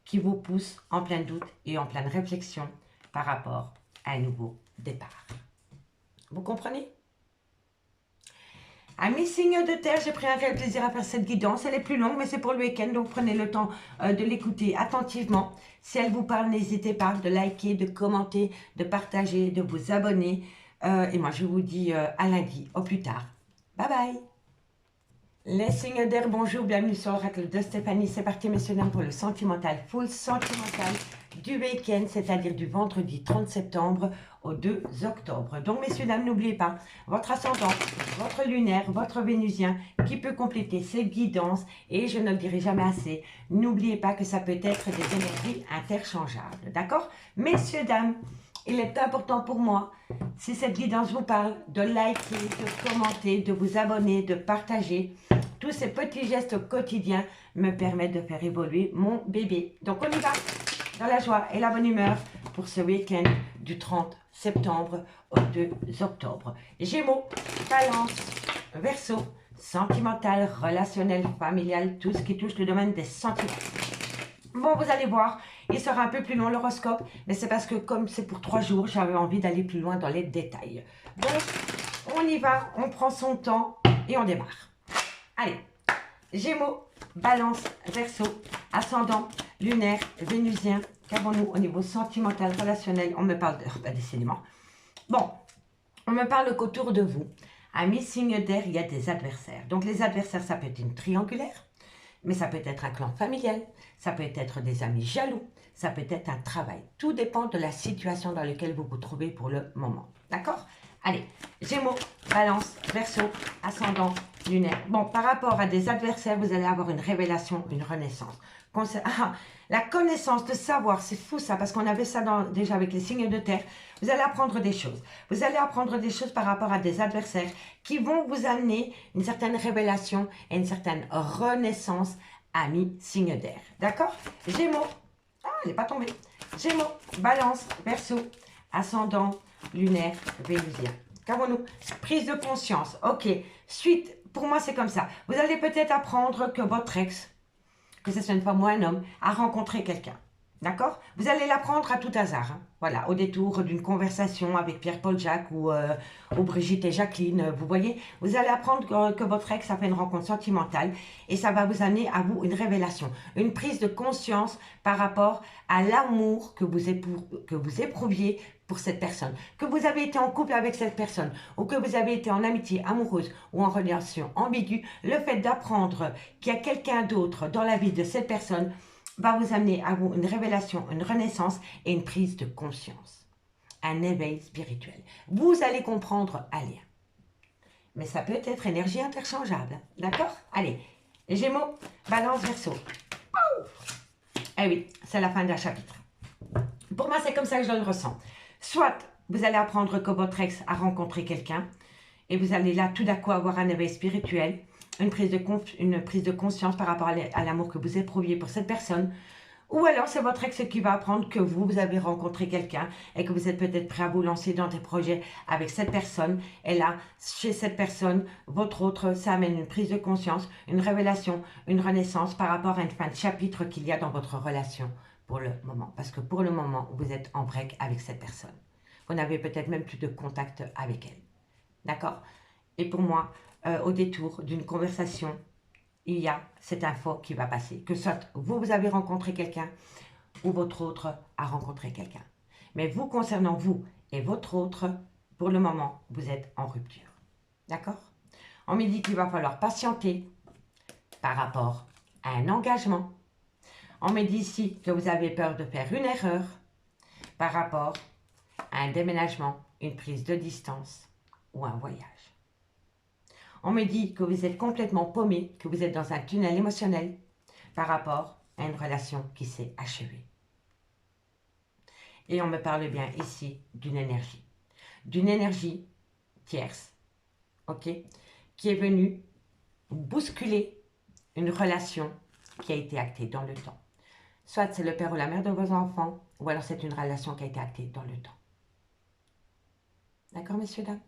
qui vous poussent en plein doute et en pleine réflexion par rapport à un nouveau départ. Vous comprenez? Amis signes de terre, j'ai pris un réel plaisir à faire cette guidance. Elle est plus longue, mais c'est pour le week-end, donc prenez le temps de l'écouter attentivement. Si elle vous parle, n'hésitez pas de liker, de commenter, de partager, de vous abonner. Et moi, je vous dis à lundi, au plus tard. Bye bye. Les signes d'air, bonjour, bienvenue sur l'oracle de Stéphanie. C'est parti, messieurs, dames, pour le sentimental, full sentimental du week-end, c'est-à-dire du vendredi 30 septembre au 2 octobre. Donc, messieurs, dames, n'oubliez pas, votre ascendant, votre lunaire, votre vénusien qui peut compléter ces guidances. Et je ne le dirai jamais assez, n'oubliez pas que ça peut être des énergies interchangeables. D'accord? Messieurs, dames, il est important pour moi, si cette guidance vous parle, de liker, de commenter, de vous abonner, de partager. Tous ces petits gestes quotidiens me permettent de faire évoluer mon bébé. Donc on y va dans la joie et la bonne humeur pour ce week-end du 30 septembre au 2 octobre. Gémeaux, Balance, Verseau, sentimental, relationnel, familial, tout ce qui touche le domaine des sentiments. Bon, vous allez voir, il sera un peu plus long l'horoscope, mais c'est parce que comme c'est pour 3 jours, j'avais envie d'aller plus loin dans les détails. Donc, on y va, on prend son temps et on démarre. Allez, Gémeaux, Balance, Verseau, ascendant, lunaire, vénusien. Qu'avons-nous au niveau sentimental, relationnel? On me parle de... décidément. Bon, on me parle qu'autour de vous, amis signes d'air, il y a des adversaires. Donc, les adversaires, ça peut être une triangulaire. Mais ça peut être un clan familial, ça peut être des amis jaloux, ça peut être un travail. Tout dépend de la situation dans laquelle vous vous trouvez pour le moment. D'accord? Allez, Gémeaux, Balance, Verseau, ascendant, lunaire. Bon, par rapport à des adversaires, vous allez avoir une révélation, une renaissance. La connaissance de savoir, c'est fou ça, parce qu'on avait ça déjà avec les signes de terre. Vous allez apprendre des choses. Vous allez apprendre des choses par rapport à des adversaires qui vont vous amener une certaine révélation et une certaine renaissance, amis signes d'air. D'accord? Gémeaux, elle n'est pas tombée. Gémeaux, Balance, Verseau, ascendant, lunaire, vénusien. Qu'avons-nous? Prise de conscience. Ok. Suite, pour moi, c'est comme ça. Vous allez peut-être apprendre que votre ex, que ce soit une femme ou un homme, a rencontré quelqu'un. D'accord? Vous allez l'apprendre à tout hasard. Hein. Voilà, au détour d'une conversation avec Pierre-Paul Jacques ou Brigitte et Jacqueline. Vous voyez, vous allez apprendre que votre ex a fait une rencontre sentimentale et ça va vous amener à vous une révélation, une prise de conscience par rapport à l'amour que vous éprouviez pour cette personne, que vous avez été en couple avec cette personne ou que vous avez été en amitié amoureuse ou en relation ambiguë. Le fait d'apprendre qu'il y a quelqu'un d'autre dans la vie de cette personne va vous amener à vous une révélation, une renaissance et une prise de conscience. Un éveil spirituel. Vous allez comprendre un lien. Mais ça peut être énergie interchangeable. D'accord? Allez, Gémeaux, Balance, Verseau. Eh oui, c'est la fin d'un chapitre. Pour moi, c'est comme ça que je le ressens. Soit vous allez apprendre que votre ex a rencontré quelqu'un et vous allez là tout d'un coup avoir un éveil spirituel, une prise de conscience par rapport à l'amour que vous éprouviez pour cette personne. Ou alors c'est votre ex qui va apprendre que vous avez rencontré quelqu'un et que vous êtes peut-être prêt à vous lancer dans des projets avec cette personne. Et là, chez cette personne, votre autre, ça amène une prise de conscience, une révélation, une renaissance par rapport à une fin de chapitre qu'il y a dans votre relation pour le moment. Parce que pour le moment, vous êtes en break avec cette personne. Vous n'avez peut-être même plus de contact avec elle. D'accord? Et pour moi, au détour d'une conversation, il y a cette info qui va passer. Que soit vous avez rencontré quelqu'un ou votre autre a rencontré quelqu'un. Mais vous, concernant vous et votre autre, pour le moment, vous êtes en rupture. D'accord? On me dit qu'il va falloir patienter par rapport à un engagement. On me dit ici que vous avez peur de faire une erreur par rapport à un déménagement, une prise de distance ou un voyage. On me dit que vous êtes complètement paumé, que vous êtes dans un tunnel émotionnel par rapport à une relation qui s'est achevée. Et on me parle bien ici d'une énergie tierce, ok, qui est venue bousculer une relation qui a été actée dans le temps. Soit c'est le père ou la mère de vos enfants, ou alors c'est une relation qui a été actée dans le temps. D'accord, messieurs, dames?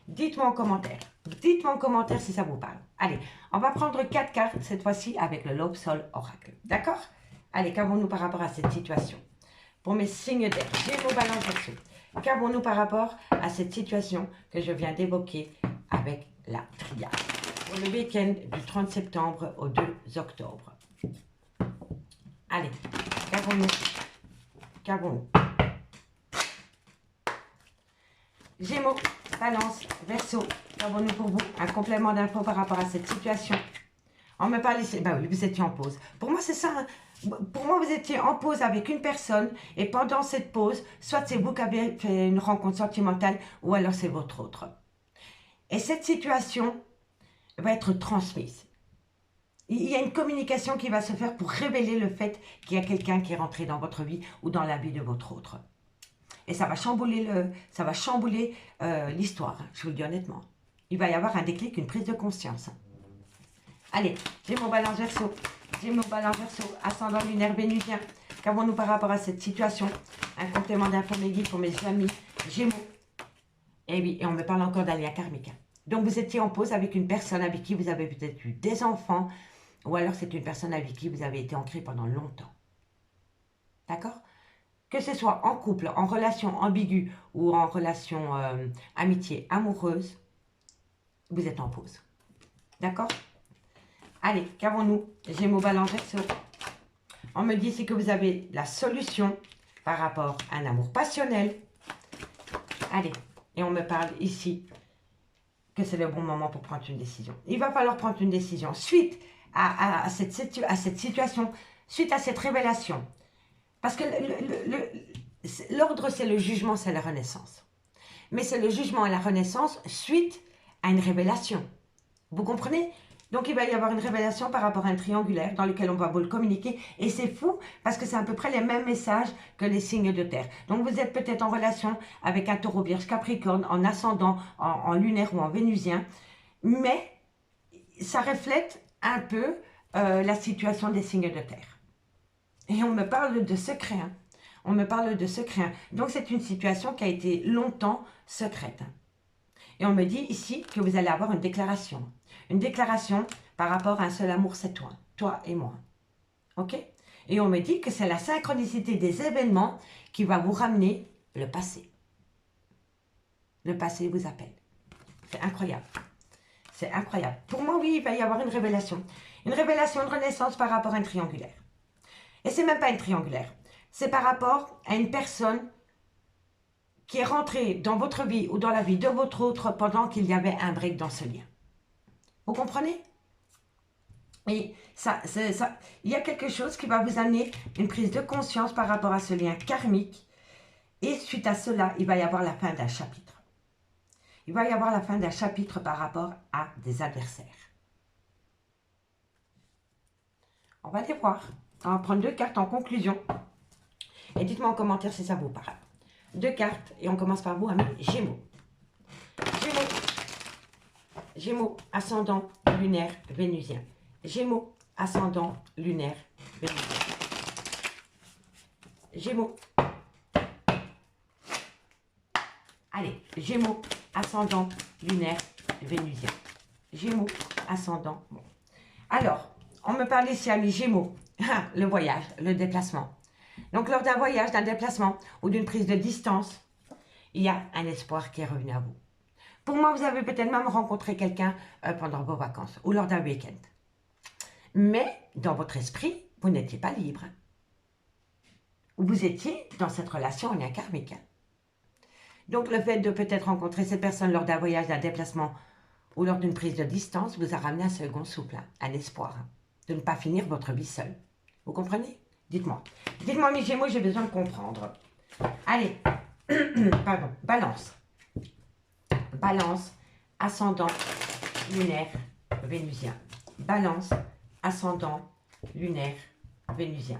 Dites-moi en commentaire. Dites-moi en commentaire si ça vous parle. Allez, on va prendre 4 cartes cette fois-ci avec le Love Soul Oracle. D'accord? Allez, qu'avons-nous par rapport à cette situation? Pour mes signes d'air, Gémeaux, Balance, Verseau. Qu'avons-nous par rapport à cette situation que je viens d'évoquer avec la triade? Pour le week-end du 30 septembre au 2 octobre. Allez, qu'avons-nous? Qu'avons-nous? Gémeaux, Balance, Verseau, qu'avons-nous pour vous? Un complément d'infos par rapport à cette situation. On me parle ici, bah oui, vous étiez en pause. Pour moi, c'est ça. Hein. Pour moi, vous étiez en pause avec une personne et pendant cette pause, soit c'est vous qui avez fait une rencontre sentimentale ou alors c'est votre autre. Et cette situation va être transmise. Il y a une communication qui va se faire pour révéler le fait qu'il y a quelqu'un qui est rentré dans votre vie ou dans la vie de votre autre. Et ça va chambouler l'histoire, hein, je vous le dis honnêtement. Il va y avoir un déclic, une prise de conscience. Allez, Gémeaux, Balance, Verseau. Gémeaux, Balance, Verseau, ascendant lunaire vénusien. Qu'avons-nous par rapport à cette situation? Un complément d'infos guides pour mes amis Gémeaux. Et oui, et on me parle encore d'un lien karmique. Donc vous étiez en pause avec une personne avec qui vous avez peut-être eu des enfants, ou alors c'est une personne avec qui vous avez été ancré pendant longtemps. D'accord? Que ce soit en couple, en relation ambiguë ou en relation amitié, amoureuse, vous êtes en pause. D'accord? Allez, qu'avons-nous? Gémeaux, Balance, Verseau. On me dit ici que vous avez la solution par rapport à un amour passionnel. Allez, et on me parle ici que c'est le bon moment pour prendre une décision. Il va falloir prendre une décision suite à cette situation, suite à cette révélation. Parce que l'ordre, c'est le jugement, c'est la renaissance. Mais c'est le jugement et la renaissance suite à une révélation. Vous comprenez? Donc, il va y avoir une révélation par rapport à un triangulaire dans lequel on va vous le communiquer. Et c'est fou parce que c'est à peu près les mêmes messages que les signes de terre. Donc, vous êtes peut-être en relation avec un taureau, vierge, capricorne, en ascendant, en lunaire ou en vénusien. Mais ça reflète un peu la situation des signes de terre. Et on me parle de secret. Hein. On me parle de secret. Hein. Donc, c'est une situation qui a été longtemps secrète. Hein. Et on me dit ici que vous allez avoir une déclaration. Une déclaration par rapport à un seul amour, c'est toi et moi. Ok? Et on me dit que c'est la synchronicité des événements qui va vous ramener le passé. Le passé vous appelle. C'est incroyable. C'est incroyable. Pour moi, oui, il va y avoir une révélation. Une révélation de renaissance par rapport à un triangulaire. Et c'est même pas une triangulaire. C'est par rapport à une personne qui est rentrée dans votre vie ou dans la vie de votre autre pendant qu'il y avait un break dans ce lien. Vous comprenez? Et il y a quelque chose qui va vous amener une prise de conscience par rapport à ce lien karmique. Et suite à cela, il va y avoir la fin d'un chapitre. Il va y avoir la fin d'un chapitre par rapport à des adversaires. On va les voir. On va prendre 2 cartes en conclusion. Et dites-moi en commentaire si ça vous parle. 2 cartes et on commence par vous, amis Gémeaux. Gémeaux, ascendant lunaire vénusien. Gémeaux, ascendant lunaire vénusien. Gémeaux. Allez, Gémeaux, ascendant lunaire vénusien. Gémeaux, ascendant. Bon. Alors, on me parle ici, amis Gémeaux. Ah, le voyage, le déplacement. Donc, lors d'un voyage, d'un déplacement ou d'une prise de distance, il y a un espoir qui est revenu à vous. Pour moi, vous avez peut-être même rencontré quelqu'un pendant vos vacances ou lors d'un week-end. Mais, dans votre esprit, vous n'étiez pas libre. Vous étiez dans cette relation en lien karmique. Donc, le fait de peut-être rencontrer cette personne lors d'un voyage, d'un déplacement ou lors d'une prise de distance vous a ramené un second souffle, un espoir de ne pas finir votre vie seul. Vous comprenez? Dites-moi. Dites-moi, mes Gémeaux, j'ai besoin de comprendre. Allez, pardon, Balance. Balance, ascendant, lunaire, vénusien. Balance, ascendant, lunaire, vénusien.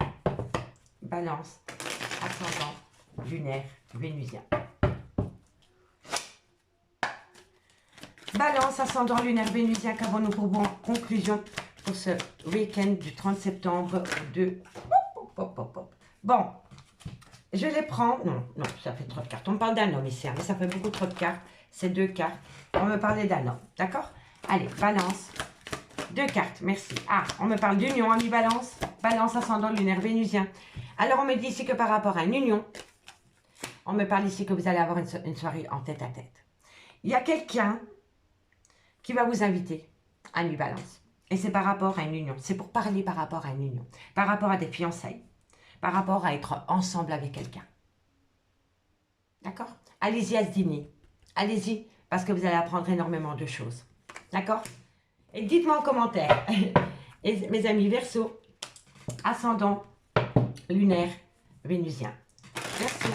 Balance, ascendant, lunaire, vénusien. Balance, ascendant, lunaire, vénusien, qu'avons-nous pour vous en conclusion pour ce week-end du 30 septembre de... Bon, je les prends... Non, ça fait trop de cartes. On me parle d'un homme ici, hein, mais ça fait beaucoup trop de cartes. C'est 2 cartes. On me parlait d'un homme, d'accord? Allez, Balance. 2 cartes, merci. Ah, on me parle d'union, ami Balance. Balance, ascendant, lunaire, vénusien. Alors, on me dit ici que par rapport à une union, on me parle ici que vous allez avoir une soirée en tête-à-tête. Il y a quelqu'un qui va vous inviter, ami Balance. Et c'est par rapport à une union. C'est pour parler par rapport à une union. Par rapport à des fiançailles. Par rapport à être ensemble avec quelqu'un. D'accord? Allez-y à ce dîner. Allez-y, parce que vous allez apprendre énormément de choses. D'accord? Et dites-moi en commentaire. Et mes amis Verseau, ascendant, lunaire, vénusien. Verseau,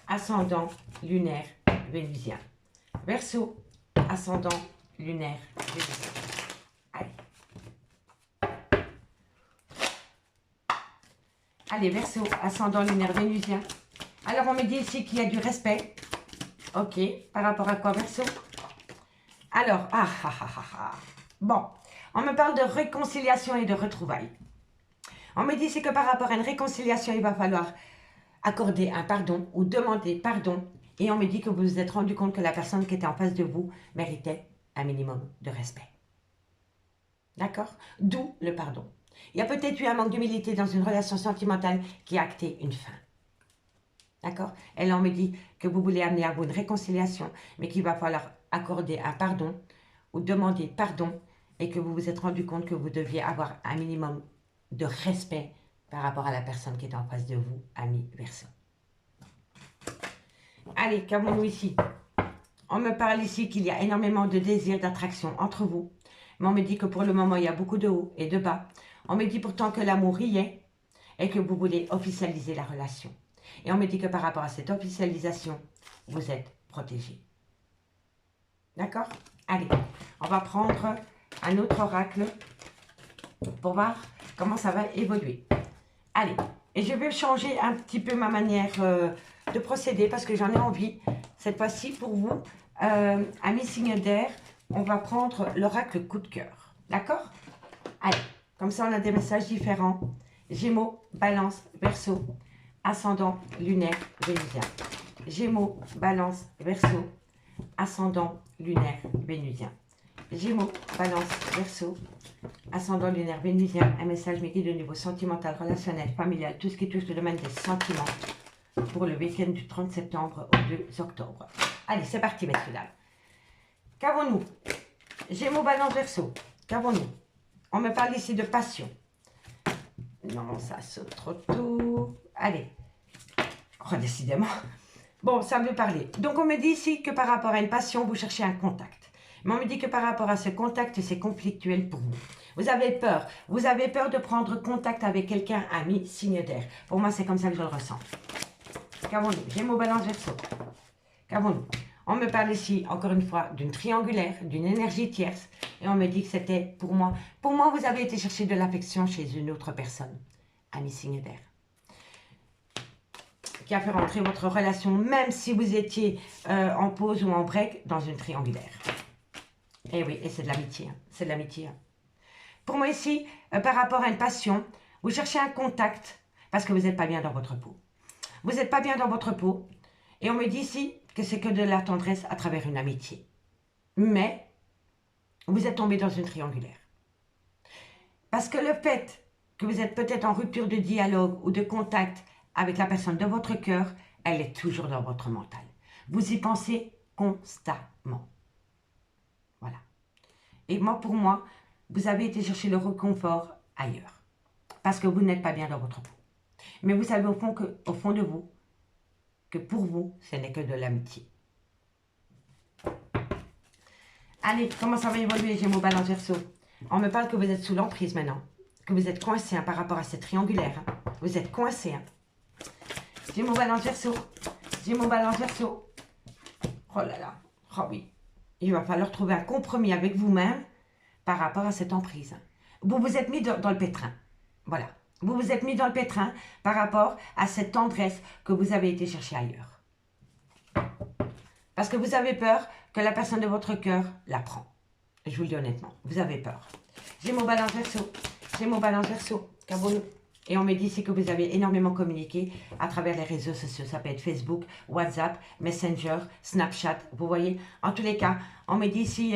ascendant, lunaire, vénusien. Verseau, ascendant, lunaire, vénusien. Allez. Allez, Verseau, ascendant, lunaire, vénusien. Alors, on me dit ici qu'il y a du respect. Ok, par rapport à quoi, Verseau? Alors, bon, on me parle de réconciliation et de retrouvailles. On me dit ici que par rapport à une réconciliation, il va falloir accorder un pardon ou demander pardon. Et on me dit que vous vous êtes rendu compte que la personne qui était en face de vous méritait un minimum de respect. D'accord? D'où le pardon. Il y a peut-être eu un manque d'humilité dans une relation sentimentale qui a acté une fin. D'accord? Et là, on me dit que vous voulez amener à vous une réconciliation, mais qu'il va falloir accorder un pardon ou demander pardon et que vous vous êtes rendu compte que vous deviez avoir un minimum de respect par rapport à la personne qui est en face de vous, ami Verseau. Allez, qu'avons-nous ici? On me parle ici qu'il y a énormément de désir, d'attraction entre vous. Mais on me dit que pour le moment, il y a beaucoup de hauts et de bas. On me dit pourtant que l'amour y est et que vous voulez officialiser la relation. Et on me dit que par rapport à cette officialisation, vous êtes protégé. D'accord? Allez, on va prendre un autre oracle pour voir comment ça va évoluer. Allez, et je vais changer un petit peu ma manière de procéder parce que j'en ai envie. Cette fois-ci, pour vous, amis signes d'air, on va prendre l'oracle coup de cœur. D'accord? Allez, comme ça on a des messages différents. Gémeaux, Balance, Verseau, ascendant, lunaire, vénusien. Gémeaux, Balance, Verseau, ascendant, lunaire, vénusien. Gémeaux, Balance, Verseau, ascendant, lunaire, vénusien. Un message me guide au niveau sentimental, relationnel, familial, tout ce qui touche le domaine des sentiments pour le week-end du 30 septembre au 2 octobre. Allez, c'est parti, messieurs, dames. Qu'avons-nous? Gémeaux, Balance, Verseau. Qu'avons-nous? On me parle ici de passion. Non, ça saute trop tôt. Allez. Oh, décidément. Bon, ça veut parler. Donc, on me dit ici que par rapport à une passion, vous cherchez un contact. Mais on me dit que par rapport à ce contact, c'est conflictuel pour vous. Vous avez peur. Vous avez peur de prendre contact avec quelqu'un, ami, signe d'air. Pour moi, c'est comme ça que je le ressens. Qu'avons-nous? Gémeaux, Balance, Verseau. Qu'avons-nous? On me parle ici, encore une fois, d'une triangulaire, d'une énergie tierce. Et on me dit que c'était pour moi. Pour moi, vous avez été chercher de l'affection chez une autre personne. Ami signe d'air. Qui a fait rentrer votre relation, même si vous étiez en pause ou en break, dans une triangulaire. Et oui, et c'est de l'amitié. Hein. C'est de l'amitié. Hein. Pour moi ici, par rapport à une passion, vous cherchez un contact parce que vous n'êtes pas bien dans votre peau. Vous n'êtes pas bien dans votre peau. Et on me dit ici que c'est que de la tendresse à travers une amitié. Mais, vous êtes tombé dans une triangulaire. Parce que le fait que vous êtes peut-être en rupture de dialogue ou de contact avec la personne de votre cœur, elle est toujours dans votre mental. Vous y pensez constamment. Voilà. Et moi, pour moi, vous avez été chercher le réconfort ailleurs. Parce que vous n'êtes pas bien dans votre peau. Mais vous savez au fond de vous, que pour vous, ce n'est que de l'amitié. Allez, comment ça va évoluer, Gémeaux, Balance, Verseau? On me parle que vous êtes sous l'emprise maintenant. Que vous êtes coincé par rapport à cette triangulaire. Vous êtes coincé. Gémeaux, Balance, Verseau. Gémeaux, Balance, Verseau. Oh là là. Oh oui. Il va falloir trouver un compromis avec vous-même par rapport à cette emprise. Vous vous êtes mis dans le pétrin. Voilà. Vous vous êtes mis dans le pétrin par rapport à cette tendresse que vous avez été chercher ailleurs. Parce que vous avez peur que la personne de votre cœur la prend. Je vous le dis honnêtement, vous avez peur. Gémeaux, Balance, Verseau. Gémeaux, Balance, Verseau. Cabot. Et on me dit ici que vous avez énormément communiqué à travers les réseaux sociaux. Ça peut être Facebook, WhatsApp, Messenger, Snapchat. Vous voyez, en tous les cas, on me dit ici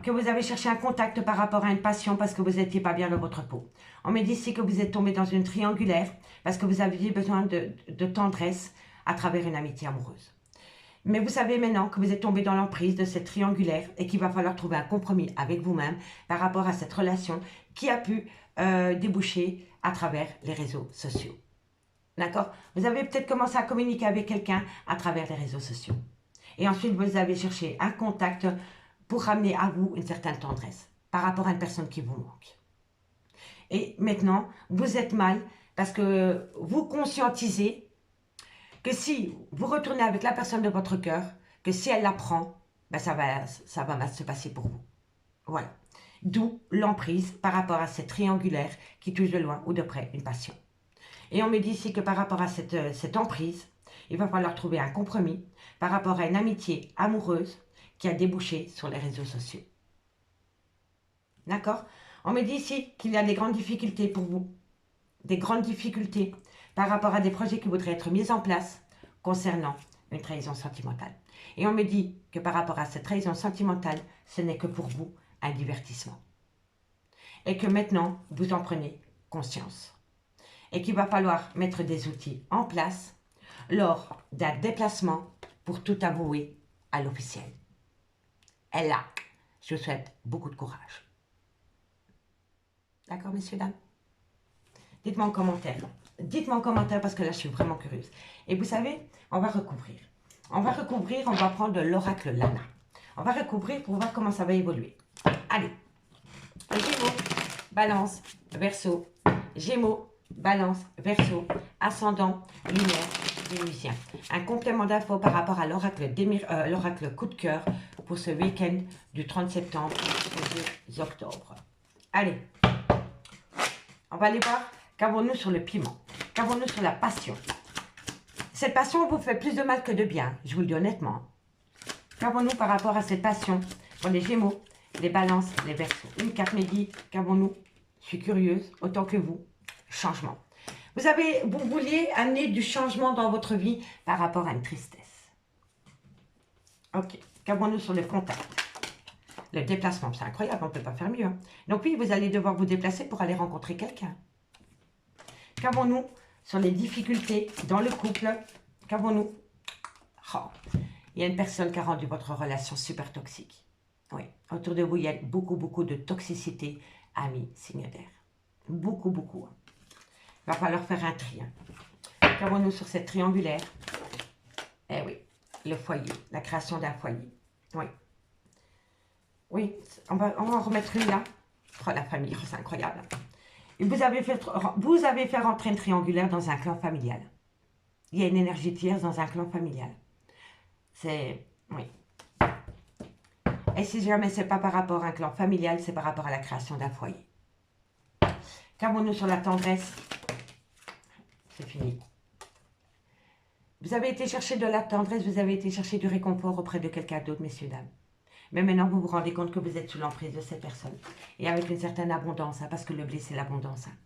que vous avez cherché un contact par rapport à une passion parce que vous n'étiez pas bien dans votre peau. On me dit ici que vous êtes tombé dans une triangulaire parce que vous aviez besoin de tendresse à travers une amitié amoureuse. Mais vous savez maintenant que vous êtes tombé dans l'emprise de cette triangulaire et qu'il va falloir trouver un compromis avec vous-même par rapport à cette relation qui a pu déboucher à travers les réseaux sociaux. D'accord? Vous avez peut-être commencé à communiquer avec quelqu'un à travers les réseaux sociaux. Et ensuite, vous avez cherché un contact pour ramener à vous une certaine tendresse par rapport à une personne qui vous manque. Et maintenant, vous êtes mal parce que vous conscientisez que si vous retournez avec la personne de votre cœur, que si elle la prend, ben ça va mal se passer pour vous. Voilà. D'où l'emprise par rapport à cette triangulaire qui touche de loin ou de près une passion. Et on me dit ici que par rapport à cette emprise, il va falloir trouver un compromis par rapport à une amitié amoureuse qui a débouché sur les réseaux sociaux. D'accord? On me dit ici qu'il y a des grandes difficultés pour vous. Des grandes difficultés par rapport à des projets qui voudraient être mis en place concernant une trahison sentimentale. Et on me dit que par rapport à cette trahison sentimentale, ce n'est que pour vous un divertissement. Et que maintenant, vous en prenez conscience. Et qu'il va falloir mettre des outils en place lors d'un déplacement pour tout avouer à l'officiel. Et là, je vous souhaite beaucoup de courage. D'accord, messieurs, dames? Dites-moi en commentaire. Dites-moi en commentaire parce que là, je suis vraiment curieuse. Et vous savez, on va recouvrir. On va prendre de l'oracle Lana. On va recouvrir pour voir comment ça va évoluer. Allez. Gémeaux, Balance, Verseau. Gémeaux, Balance, Verseau. Ascendant, lunaire, Vénusien. Un complément d'infos par rapport à l'oracle coup de cœur pour ce week-end du 30 septembre au 2 octobre. Allez. On va aller voir. Qu'avons-nous sur le piment? Qu'avons-nous sur la passion? Cette passion vous fait plus de mal que de bien, je vous le dis honnêtement. Qu'avons-nous par rapport à cette passion pour les Gémeaux, les Balances, les Verseaux? Une carte me dit, qu'avons-nous? Je suis curieuse, autant que vous. Changement. Vous vouliez amener du changement dans votre vie par rapport à une tristesse. Ok. Qu'avons-nous sur le contact? Le déplacement, c'est incroyable, on ne peut pas faire mieux. Hein. Donc oui, vous allez devoir vous déplacer pour aller rencontrer quelqu'un. Qu'avons-nous sur les difficultés dans le couple? Qu'avons-nous? Oh, il y a une personne qui a rendu votre relation super toxique. Oui, autour de vous, il y a beaucoup de toxicité, amis, signe d'air. Beaucoup. Il va falloir faire un tri. Qu'avons-nous sur cette triangulaire? Eh oui, le foyer, la création d'un foyer. Oui, on va en remettre une là. Oh, la famille, c'est incroyable. Et vous avez fait rentrer une triangulaire dans un clan familial. Il y a une énergie tierce dans un clan familial. Oui. Et si jamais ce n'est pas par rapport à un clan familial, c'est par rapport à la création d'un foyer. Qu'avons-nous sur la tendresse? C'est fini. Vous avez été chercher de la tendresse, vous avez été chercher du réconfort auprès de quelqu'un d'autre, messieurs, dames. Mais maintenant, vous vous rendez compte que vous êtes sous l'emprise de cette personne. Et avec une certaine abondance, hein, parce que le blé, c'est l'abondance. Hein.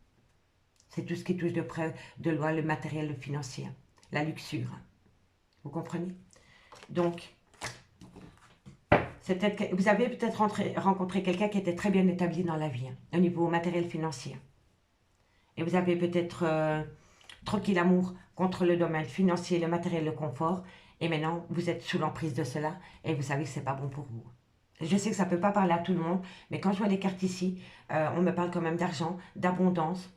C'est tout ce qui touche de près, de loin, le matériel, le financier, hein, la luxure. Hein. Vous comprenez? Donc, vous avez peut-être rencontré quelqu'un qui était très bien établi dans la vie, hein, au niveau matériel financier. et vous avez peut-être troqué l'amour contre le domaine financier, le matériel, le confort, et maintenant vous êtes sous l'emprise de cela et vous savez que c'est pas bon pour vous. Je sais que ça ne peut pas parler à tout le monde, mais quand je vois les cartes ici, on me parle quand même d'argent, d'abondance,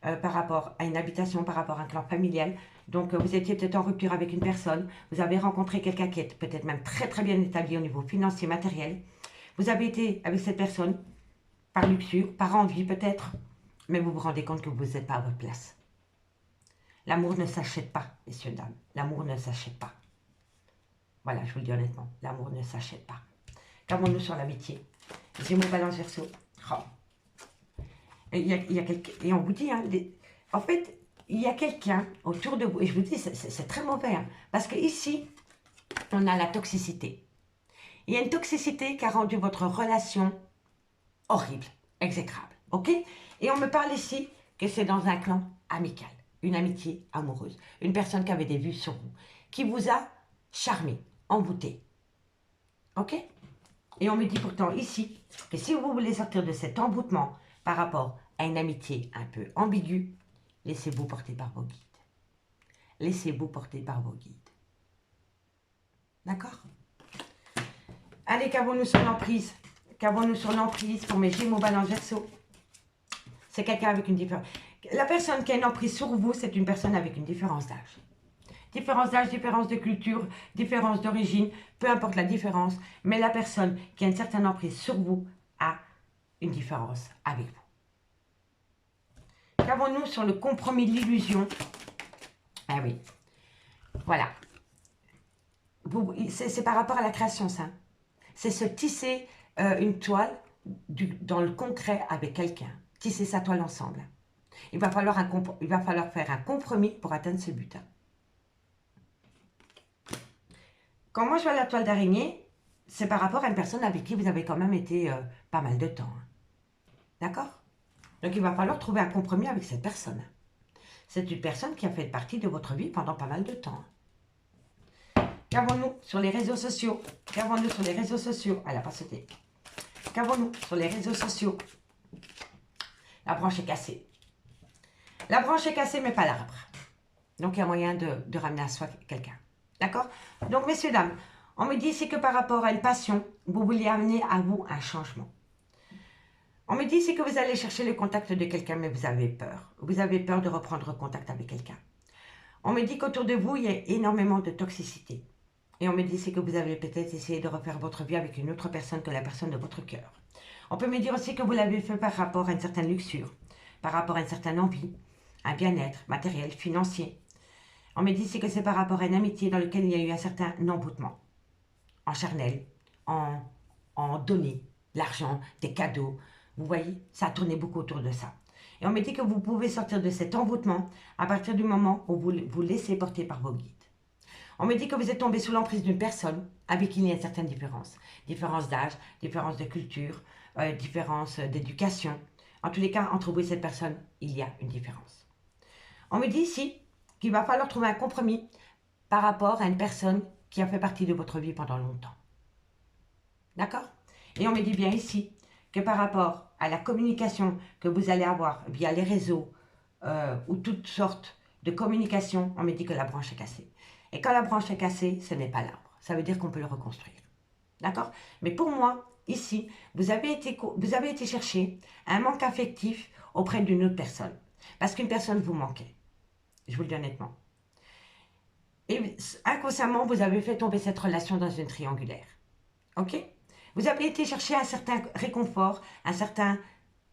par rapport à une habitation, par rapport à un clan familial. Donc vous étiez peut-être en rupture avec une personne, vous avez rencontré quelqu'un qui est peut-être même très très bien établi au niveau financier, matériel. Vous avez été avec cette personne par luxure, par envie peut-être, mais vous vous rendez compte que vous n'êtes pas à votre place. L'amour ne s'achète pas, messieurs, dames. L'amour ne s'achète pas. Voilà, je vous le dis honnêtement, l'amour ne s'achète pas. Qu'avons-nous sur l'amitié? Gémeaux, Balance, Verseau. Oh. Et on vous dit, hein, en fait, il y a quelqu'un autour de vous, et je vous dis, c'est très mauvais, hein, parce qu'ici, on a la toxicité. Il y a une toxicité qui a rendu votre relation horrible, exécrable, ok? Et on me parle ici que c'est dans un clan amical, une amitié amoureuse, une personne qui avait des vues sur vous, qui vous a charmé, envoûté, ok? Et on me dit pourtant ici que si vous voulez sortir de cet envoûtement par rapport à une amitié un peu ambiguë, laissez-vous porter par vos guides. Laissez-vous porter par vos guides. D'accord? Allez, qu'avons-nous sur l'emprise? Qu'avons-nous sur l'emprise pour mes Gémeaux, Balance, Verseau? C'est quelqu'un avec une différence. La personne qui a une emprise sur vous, c'est une personne avec une différence d'âge. Différence d'âge, différence de culture, différence d'origine, peu importe la différence, mais la personne qui a une certaine emprise sur vous a une différence avec vous. Qu'avons-nous sur le compromis de l'illusion? Ah oui, voilà. C'est par rapport à la création, ça. C'est se tisser une toile dans le concret avec quelqu'un. Tisser sa toile ensemble. Il va falloir faire un compromis pour atteindre ce but. Quand moi je vois la toile d'araignée, c'est par rapport à une personne avec qui vous avez quand même été pas mal de temps. D'accord? Donc il va falloir trouver un compromis avec cette personne. C'est une personne qui a fait partie de votre vie pendant pas mal de temps. Qu'avons-nous sur les réseaux sociaux? Qu'avons-nous sur les réseaux sociaux? Elle n'a pas sauté. Qu'avons-nous sur les réseaux sociaux? La branche est cassée. La branche est cassée, mais pas l'arbre. Donc il y a moyen de ramener à soi quelqu'un. D'accord? Donc, messieurs, dames, on me dit ici que par rapport à une passion, vous vouliez amener à vous un changement. On me dit ici que vous allez chercher le contact de quelqu'un, mais vous avez peur. Vous avez peur de reprendre contact avec quelqu'un. On me dit qu'autour de vous, il y a énormément de toxicité. Et on me dit ici que vous avez peut-être essayé de refaire votre vie avec une autre personne que la personne de votre cœur. On peut me dire aussi que vous l'avez fait par rapport à une certaine luxure, par rapport à une certaine envie, un bien-être matériel, financier. On me dit ici que c'est par rapport à une amitié dans laquelle il y a eu un certain envoûtement, en charnel, en donner, l'argent, des cadeaux. Vous voyez, ça a tourné beaucoup autour de ça. Et on me dit que vous pouvez sortir de cet envoûtement à partir du moment où vous vous laissez porter par vos guides. On me dit que vous êtes tombé sous l'emprise d'une personne avec qui il y a une certaine différence. Différence d'âge, différence de culture, différence d'éducation. En tous les cas, entre vous et cette personne, il y a une différence. On me dit ici qu'il va falloir trouver un compromis par rapport à une personne qui a fait partie de votre vie pendant longtemps. D'accord? Et on me dit bien ici que par rapport à la communication que vous allez avoir via les réseaux ou toutes sortes de communications, on me dit que la branche est cassée. Et quand la branche est cassée, ce n'est pas l'arbre. Ça veut dire qu'on peut le reconstruire. D'accord? Mais pour moi, ici, vous avez été chercher un manque affectif auprès d'une autre personne. Parce qu'une personne vous manquait. Je vous le dis honnêtement. Et inconsciemment, vous avez fait tomber cette relation dans une triangulaire. Ok? Vous avez été chercher un certain réconfort, un certain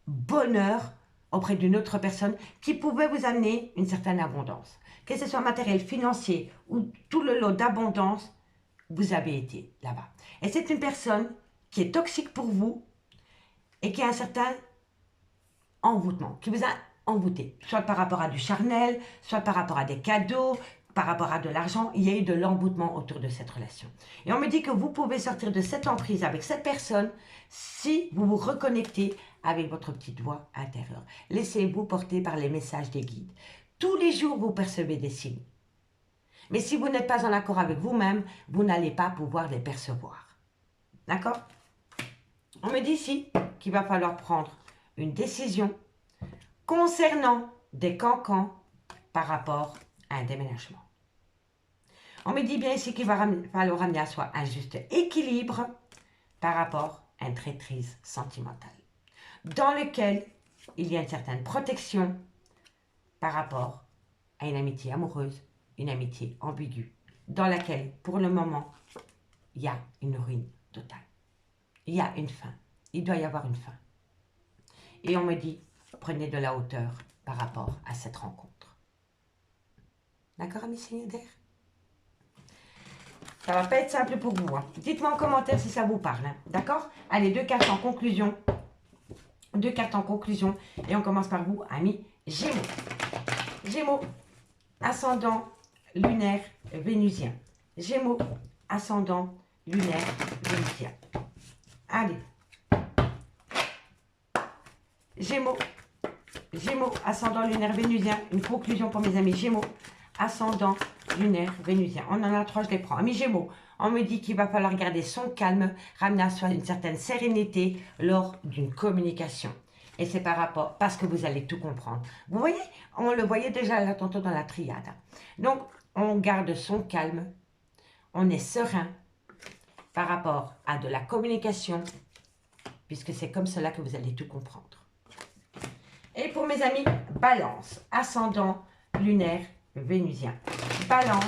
bonheur auprès d'une autre personne qui pouvait vous amener une certaine abondance. Que ce soit matériel, financier ou tout le lot d'abondance, vous avez été là-bas. Et c'est une personne qui est toxique pour vous et qui a un certain envoûtement, qui vous a envoûté, soit par rapport à du charnel, soit par rapport à des cadeaux, par rapport à de l'argent. Il y a eu de l'emboutement autour de cette relation. Et on me dit que vous pouvez sortir de cette emprise avec cette personne si vous vous reconnectez avec votre petite voix intérieure. Laissez-vous porter par les messages des guides. Tous les jours, vous percevez des signes. Mais si vous n'êtes pas en accord avec vous-même, vous n'allez pas pouvoir les percevoir. D'accord? On me dit ici qu'il va falloir prendre une décision concernant des cancans par rapport à un déménagement. On me dit bien ici qu'il va falloir ramener à soi un juste équilibre par rapport à une traîtrise sentimentale, dans lequel il y a une certaine protection par rapport à une amitié amoureuse, une amitié ambiguë, dans laquelle, pour le moment, il y a une ruine totale. Il y a une fin. Il doit y avoir une fin. Et on me dit, prenez de la hauteur par rapport à cette rencontre. D'accord, amis signes d'air? Ça va pas être simple pour vous. Hein. Dites-moi en commentaire si ça vous parle. Hein. D'accord? Allez, 2 cartes en conclusion. 2 cartes en conclusion. Et on commence par vous, amis Gémeaux. Gémeaux, ascendant lunaire vénusien. Gémeaux, ascendant lunaire vénusien. Allez. Gémeaux, Gémeaux, ascendant lunaire vénusien. Une conclusion pour mes amis Gémeaux, ascendant lunaire vénusien. On en a 3, je les prends. Amis Gémeaux, on me dit qu'il va falloir garder son calme, ramener à soi une certaine sérénité lors d'une communication. Et c'est par rapport, parce que vous allez tout comprendre. Vous voyez, on le voyait déjà là tantôt dans la triade. Donc, on garde son calme, on est serein par rapport à de la communication, puisque c'est comme cela que vous allez tout comprendre. Et pour mes amis, Balance, ascendant lunaire vénusien. Balance,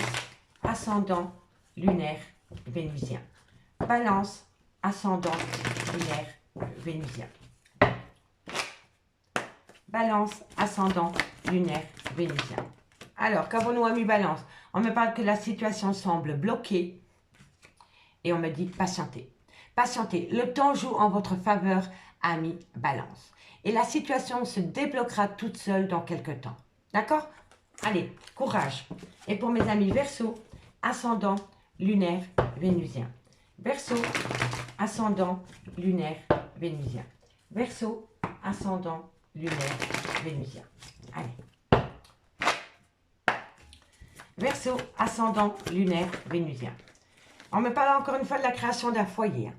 ascendant lunaire vénusien. Balance, ascendant lunaire vénusien. Balance, ascendant lunaire vénusien. Alors, qu'avons-nous amis Balance? On me parle que la situation semble bloquée et on me dit patientez. Patientez, le temps joue en votre faveur, amis Balance. Et la situation se débloquera toute seule dans quelques temps. D'accord? Allez, courage. Et pour mes amis Verseau, ascendant lunaire vénusien. Verseau, ascendant lunaire vénusien. Verseau, ascendant lunaire vénusien. Allez. Verseau, ascendant lunaire vénusien. On me parle encore une fois de la création d'un foyer.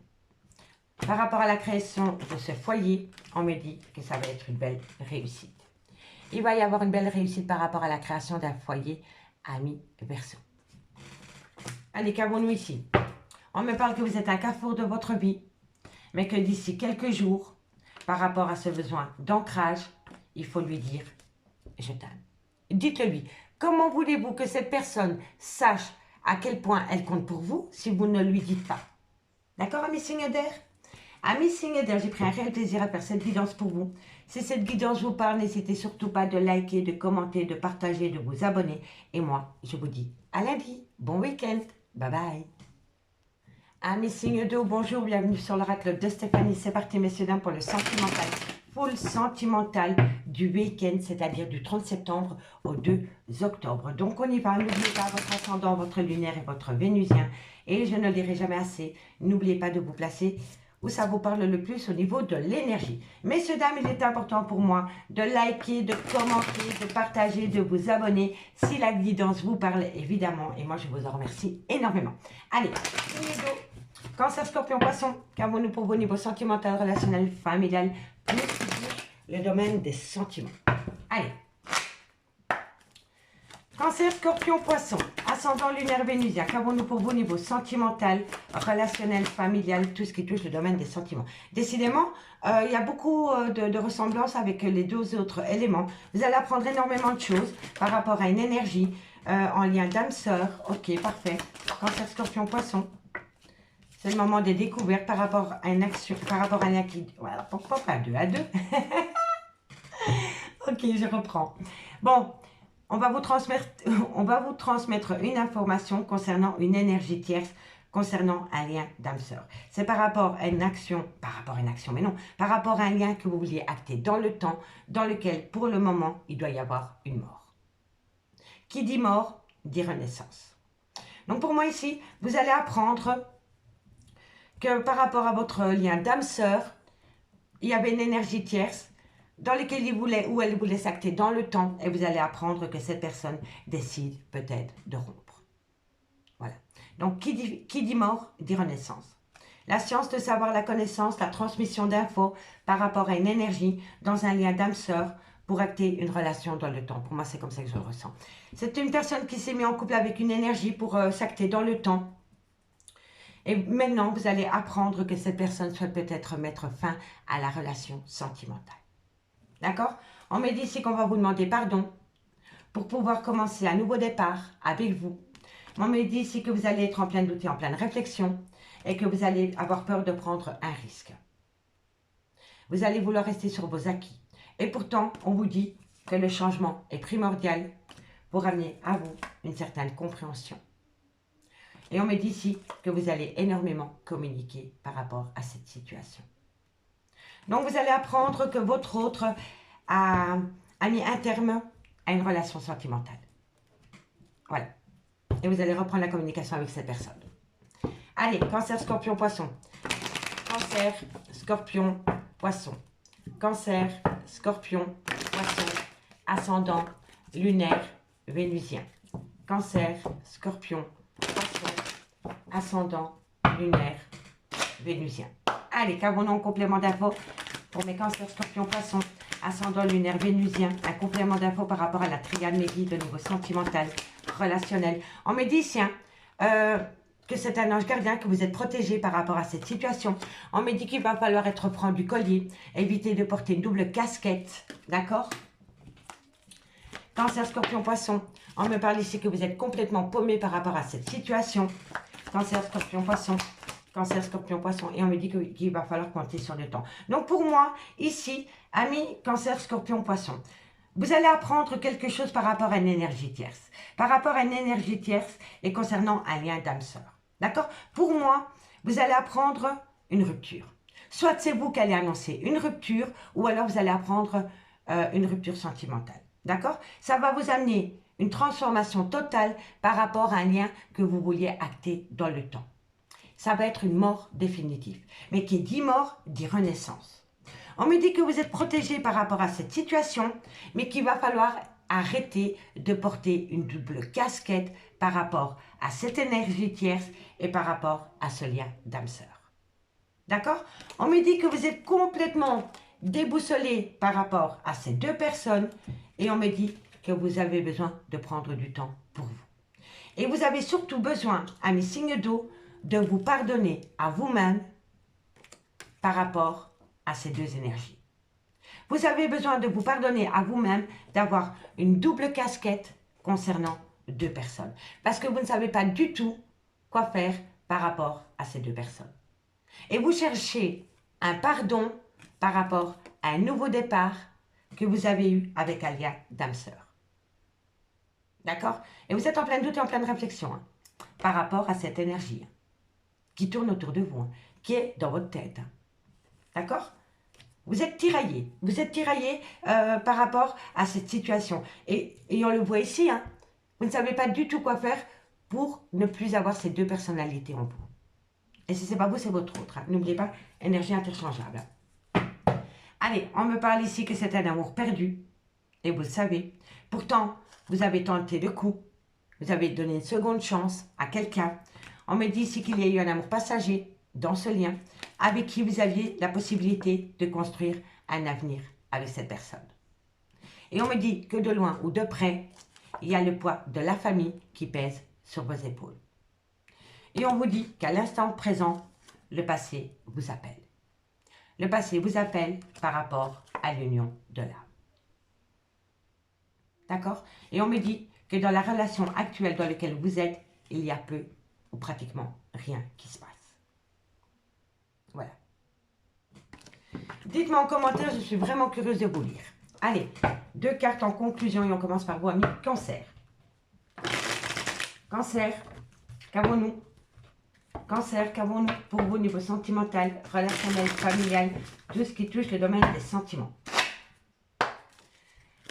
Par rapport à la création de ce foyer, on me dit que ça va être une belle réussite. Il va y avoir une belle réussite par rapport à la création d'un foyer, ami Verseau. Allez, qu'avons-nous ici? On me parle que vous êtes un carrefour de votre vie, mais que d'ici quelques jours, par rapport à ce besoin d'ancrage, il faut lui dire « je t'aime ». Dites-le lui. Comment voulez-vous que cette personne sache à quel point elle compte pour vous si vous ne lui dites pas? D'accord, amis signes d'air? Amis signes d'air, j'ai pris un réel plaisir à faire cette guidance pour vous. Si cette guidance vous parle, n'hésitez surtout pas de liker, de commenter, de partager, de vous abonner. Et moi, je vous dis à lundi. Bon week-end. Bye bye. Amis signes d'eau, bonjour, bienvenue sur l'oracle de Stéphanie. C'est parti, messieurs, dames, pour le sentimental. Full sentimental du week-end, c'est-à-dire du 30 septembre au 2 octobre. Donc, on y va. N'oubliez pas votre ascendant, votre lunaire et votre vénusien. Et je ne le dirai jamais assez, n'oubliez pas de vous placer où ça vous parle le plus au niveau de l'énergie. Messieurs, dames, il est important pour moi de liker, de commenter, de partager, de vous abonner si la guidance vous parle, évidemment. Et moi, je vous en remercie énormément. Allez, Cancer, Scorpion, Poisson, qu'avons-nous pour vos niveaux sentimental, relationnel, familial, tout ce qui touche le domaine des sentiments. Allez. Cancer, Scorpion, Poisson, ascendant lunaire vénusien, qu'avons-nous pour vous niveau sentimental, relationnel, familial, tout ce qui touche le domaine des sentiments. Décidément, il y a beaucoup de ressemblances avec les 2 autres éléments. Vous allez apprendre énormément de choses par rapport à une énergie en lien d'âme-sœur. Ok, parfait. Cancer, Scorpion, Poisson. C'est le moment des découvertes par rapport à une action, par rapport à un acquis. Voilà, pourquoi pas 2 à 2? Ok, je reprends. Bon. On va vous transmettre une information concernant une énergie tierce, concernant un lien d'âme-sœur. C'est par rapport à une action, mais non, par rapport à un lien que vous vouliez acter dans le temps, dans lequel, pour le moment, il doit y avoir une mort. Qui dit mort, dit renaissance. Donc pour moi ici, vous allez apprendre que par rapport à votre lien d'âme-sœur, il y avait une énergie tierce, dans lequel il voulait ou elle voulait s'acter dans le temps, et vous allez apprendre que cette personne décide peut-être de rompre. Voilà. Donc, qui dit mort, dit renaissance. La science de savoir, la connaissance, la transmission d'infos par rapport à une énergie dans un lien d'âme-sœur pour acter une relation dans le temps. Pour moi, c'est comme ça que je le ressens. C'est une personne qui s'est mise en couple avec une énergie pour s'acter dans le temps. Et maintenant, vous allez apprendre que cette personne souhaite peut-être mettre fin à la relation sentimentale. D'accord? On me dit ici qu'on va vous demander pardon pour pouvoir commencer un nouveau départ avec vous. On me dit ici que vous allez être en plein doute et en pleine réflexion et que vous allez avoir peur de prendre un risque. Vous allez vouloir rester sur vos acquis. Et pourtant, on vous dit que le changement est primordial pour amener à vous une certaine compréhension. Et on me dit ici que vous allez énormément communiquer par rapport à cette situation. Donc, vous allez apprendre que votre autre a mis un terme à une relation sentimentale. Voilà. Et vous allez reprendre la communication avec cette personne. Allez, Cancer, Scorpion, Poisson. Cancer, Scorpion, Poisson. Cancer, Scorpion, Poisson. Ascendant, lunaire, vénusien. Cancer, Scorpion, Poisson. Ascendant, lunaire, vénusien. Allez, qu'avons-nous en complément d'infos pour mes cancers, scorpions, poissons, ascendant lunaire, vénusien, un complément d'infos par rapport à la triade Médie de niveau sentimental, relationnel. On me dit ici que c'est un ange gardien, que vous êtes protégé par rapport à cette situation. On me dit qu'il va falloir être prendre du collier, éviter de porter une double casquette, d'accord? Cancer, scorpion, poisson, on me parle ici que vous êtes complètement paumé par rapport à cette situation. Cancer, scorpion, poisson. Cancer, Scorpion, Poisson, et on me dit qu'il va falloir compter sur le temps. Donc pour moi, ici, amis, Cancer, Scorpion, Poisson, vous allez apprendre quelque chose par rapport à une énergie tierce. Par rapport à une énergie tierce et concernant un lien d'âme-sœur. D'accord? Pour moi, vous allez apprendre une rupture. Soit c'est vous qui allez annoncer une rupture, ou alors vous allez apprendre une rupture sentimentale. D'accord? Ça va vous amener une transformation totale par rapport à un lien que vous vouliez acter dans le temps. Ça va être une mort définitive. Mais qui dit mort, dit renaissance. On me dit que vous êtes protégé par rapport à cette situation, mais qu'il va falloir arrêter de porter une double casquette par rapport à cette énergie tierce et par rapport à ce lien d'âme-sœur. D'accord? On me dit que vous êtes complètement déboussolé par rapport à ces deux personnes et on me dit que vous avez besoin de prendre du temps pour vous. Et vous avez surtout besoin, à mes signes d'eau, de vous pardonner à vous-même par rapport à ces deux énergies. Vous avez besoin de vous pardonner à vous-même d'avoir une double casquette concernant deux personnes. Parce que vous ne savez pas du tout quoi faire par rapport à ces deux personnes. Et vous cherchez un pardon par rapport à un nouveau départ que vous avez eu avec un lien d'âme-sœur. D'accord? Et vous êtes en plein doute et en pleine réflexion par rapport à cette énergie qui tourne autour de vous, qui est dans votre tête. D'accord? Vous êtes tiraillé. Vous êtes tiraillé par rapport à cette situation. Et on le voit ici, vous ne savez pas du tout quoi faire pour ne plus avoir ces deux personnalités en vous. Et si ce n'est pas vous, c'est votre autre. N'oubliez pas, énergie interchangeable. Allez, on me parle ici que c'est un amour perdu. Et vous le savez. Pourtant, vous avez tenté le coup. Vous avez donné une seconde chance à quelqu'un. On me dit ici qu'il y a eu un amour passager dans ce lien avec qui vous aviez la possibilité de construire un avenir avec cette personne. Et on me dit que de loin ou de près, il y a le poids de la famille qui pèse sur vos épaules. Et on vous dit qu'à l'instant présent, le passé vous appelle. Le passé vous appelle par rapport à l'union de l'âme. D'accord? Et on me dit que dans la relation actuelle dans laquelle vous êtes, il y a peu ou pratiquement rien qui se passe. Voilà. Dites-moi en commentaire, je suis vraiment curieuse de vous lire. Allez, 2 cartes en conclusion et on commence par vous, amis. Cancer. Cancer, qu'avons-nous? Cancer, qu'avons-nous pour vous au niveau sentimental, relationnel, familial, tout ce qui touche le domaine des sentiments?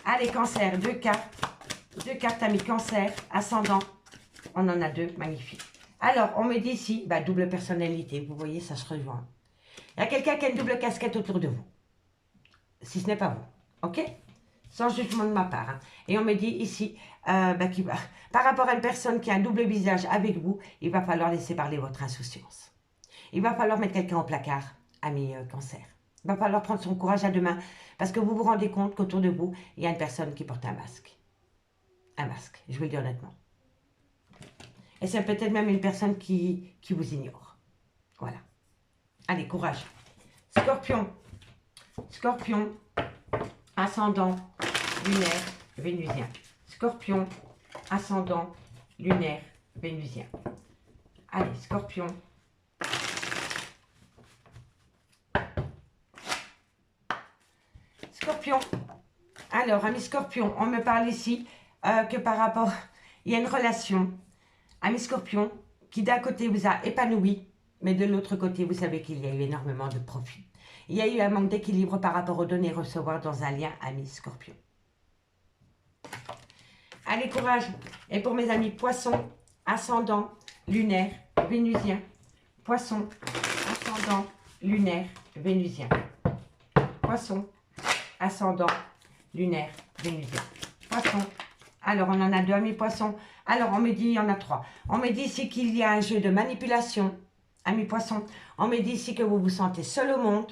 Allez, Cancer, 2 cartes. 2 cartes, amis. Cancer, ascendant. On en a 2, magnifique. Alors, on me dit ici, double personnalité. Vous voyez, ça se rejoint. Il y a quelqu'un qui a une double casquette autour de vous. Si ce n'est pas vous. OK? Sans jugement de ma part. Et on me dit ici, par rapport à une personne qui a un double visage avec vous, il va falloir laisser parler votre insouciance. Il va falloir mettre quelqu'un au placard, ami Cancer. Il va falloir prendre son courage à deux mains parce que vous vous rendez compte qu'autour de vous, il y a une personne qui porte un masque. Un masque, je vous le dis honnêtement. Et c'est peut-être même une personne qui vous ignore. Voilà. Allez, courage. Scorpion. Scorpion, ascendant, lunaire, vénusien. Scorpion, ascendant, lunaire, vénusien. Allez, Scorpion. Scorpion. Alors, amis Scorpion, on me parle ici que par rapport... Il y a une relation, amis Scorpion, qui d'un côté vous a épanoui, mais de l'autre côté, vous savez qu'il y a eu énormément de profit. Il y a eu un manque d'équilibre par rapport aux donner et recevoir dans un lien, amis Scorpion. Allez, courage. Et pour mes amis Poissons, ascendant, lunaire, vénusien. Poissons, ascendant, lunaire, vénusien. Poissons, ascendant, lunaire, vénusien. Poissons. Alors, on en a deux, amis Poissons. Alors, on me dit, il y en a trois. On me dit ici qu'il y a un jeu de manipulation, amis Poissons. On me dit ici que vous vous sentez seul au monde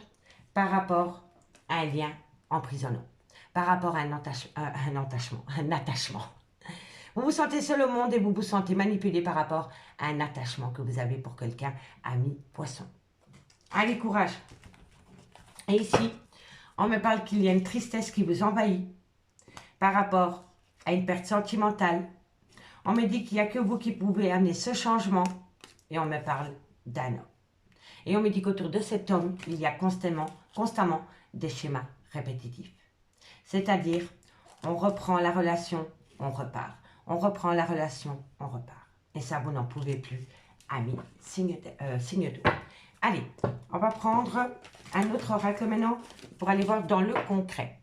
par rapport à un lien emprisonnant. Par rapport à un attachement. Vous vous sentez seul au monde et vous vous sentez manipulé par rapport à un attachement que vous avez pour quelqu'un, ami Poisson. Allez, courage. Et ici, on me parle qu'il y a une tristesse qui vous envahit par rapport à une perte sentimentale. On me dit qu'il n'y a que vous qui pouvez amener ce changement et on me parle d'un homme. Et on me dit qu'autour de cet homme, il y a constamment des schémas répétitifs. C'est-à-dire, on reprend la relation, on repart. On reprend la relation, on repart. Et ça, vous n'en pouvez plus, amis, signe d'eau. Allez, on va prendre un autre oracle maintenant pour aller voir dans le concret.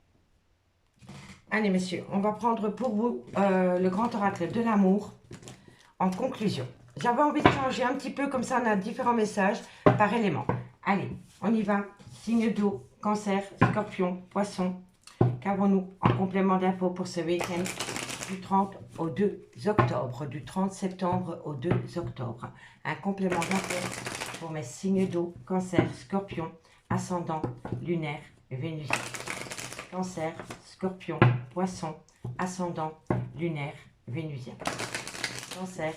Allez, messieurs, on va prendre pour vous le grand oracle de l'amour en conclusion. J'avais envie de changer un petit peu, comme ça on a différents messages par élément. Allez, on y va. Signe d'eau, Cancer, Scorpion, Poisson. Qu'avons-nous en complément d'infos pour ce week-end du 30 au 2 octobre, du 30 septembre au 2 octobre. Un complément d'infos pour mes signes d'eau, Cancer, Scorpion, Ascendant, Lunaire, Vénus. Cancer, Scorpion, Poisson, Ascendant, Lunaire, Vénusien. Cancer,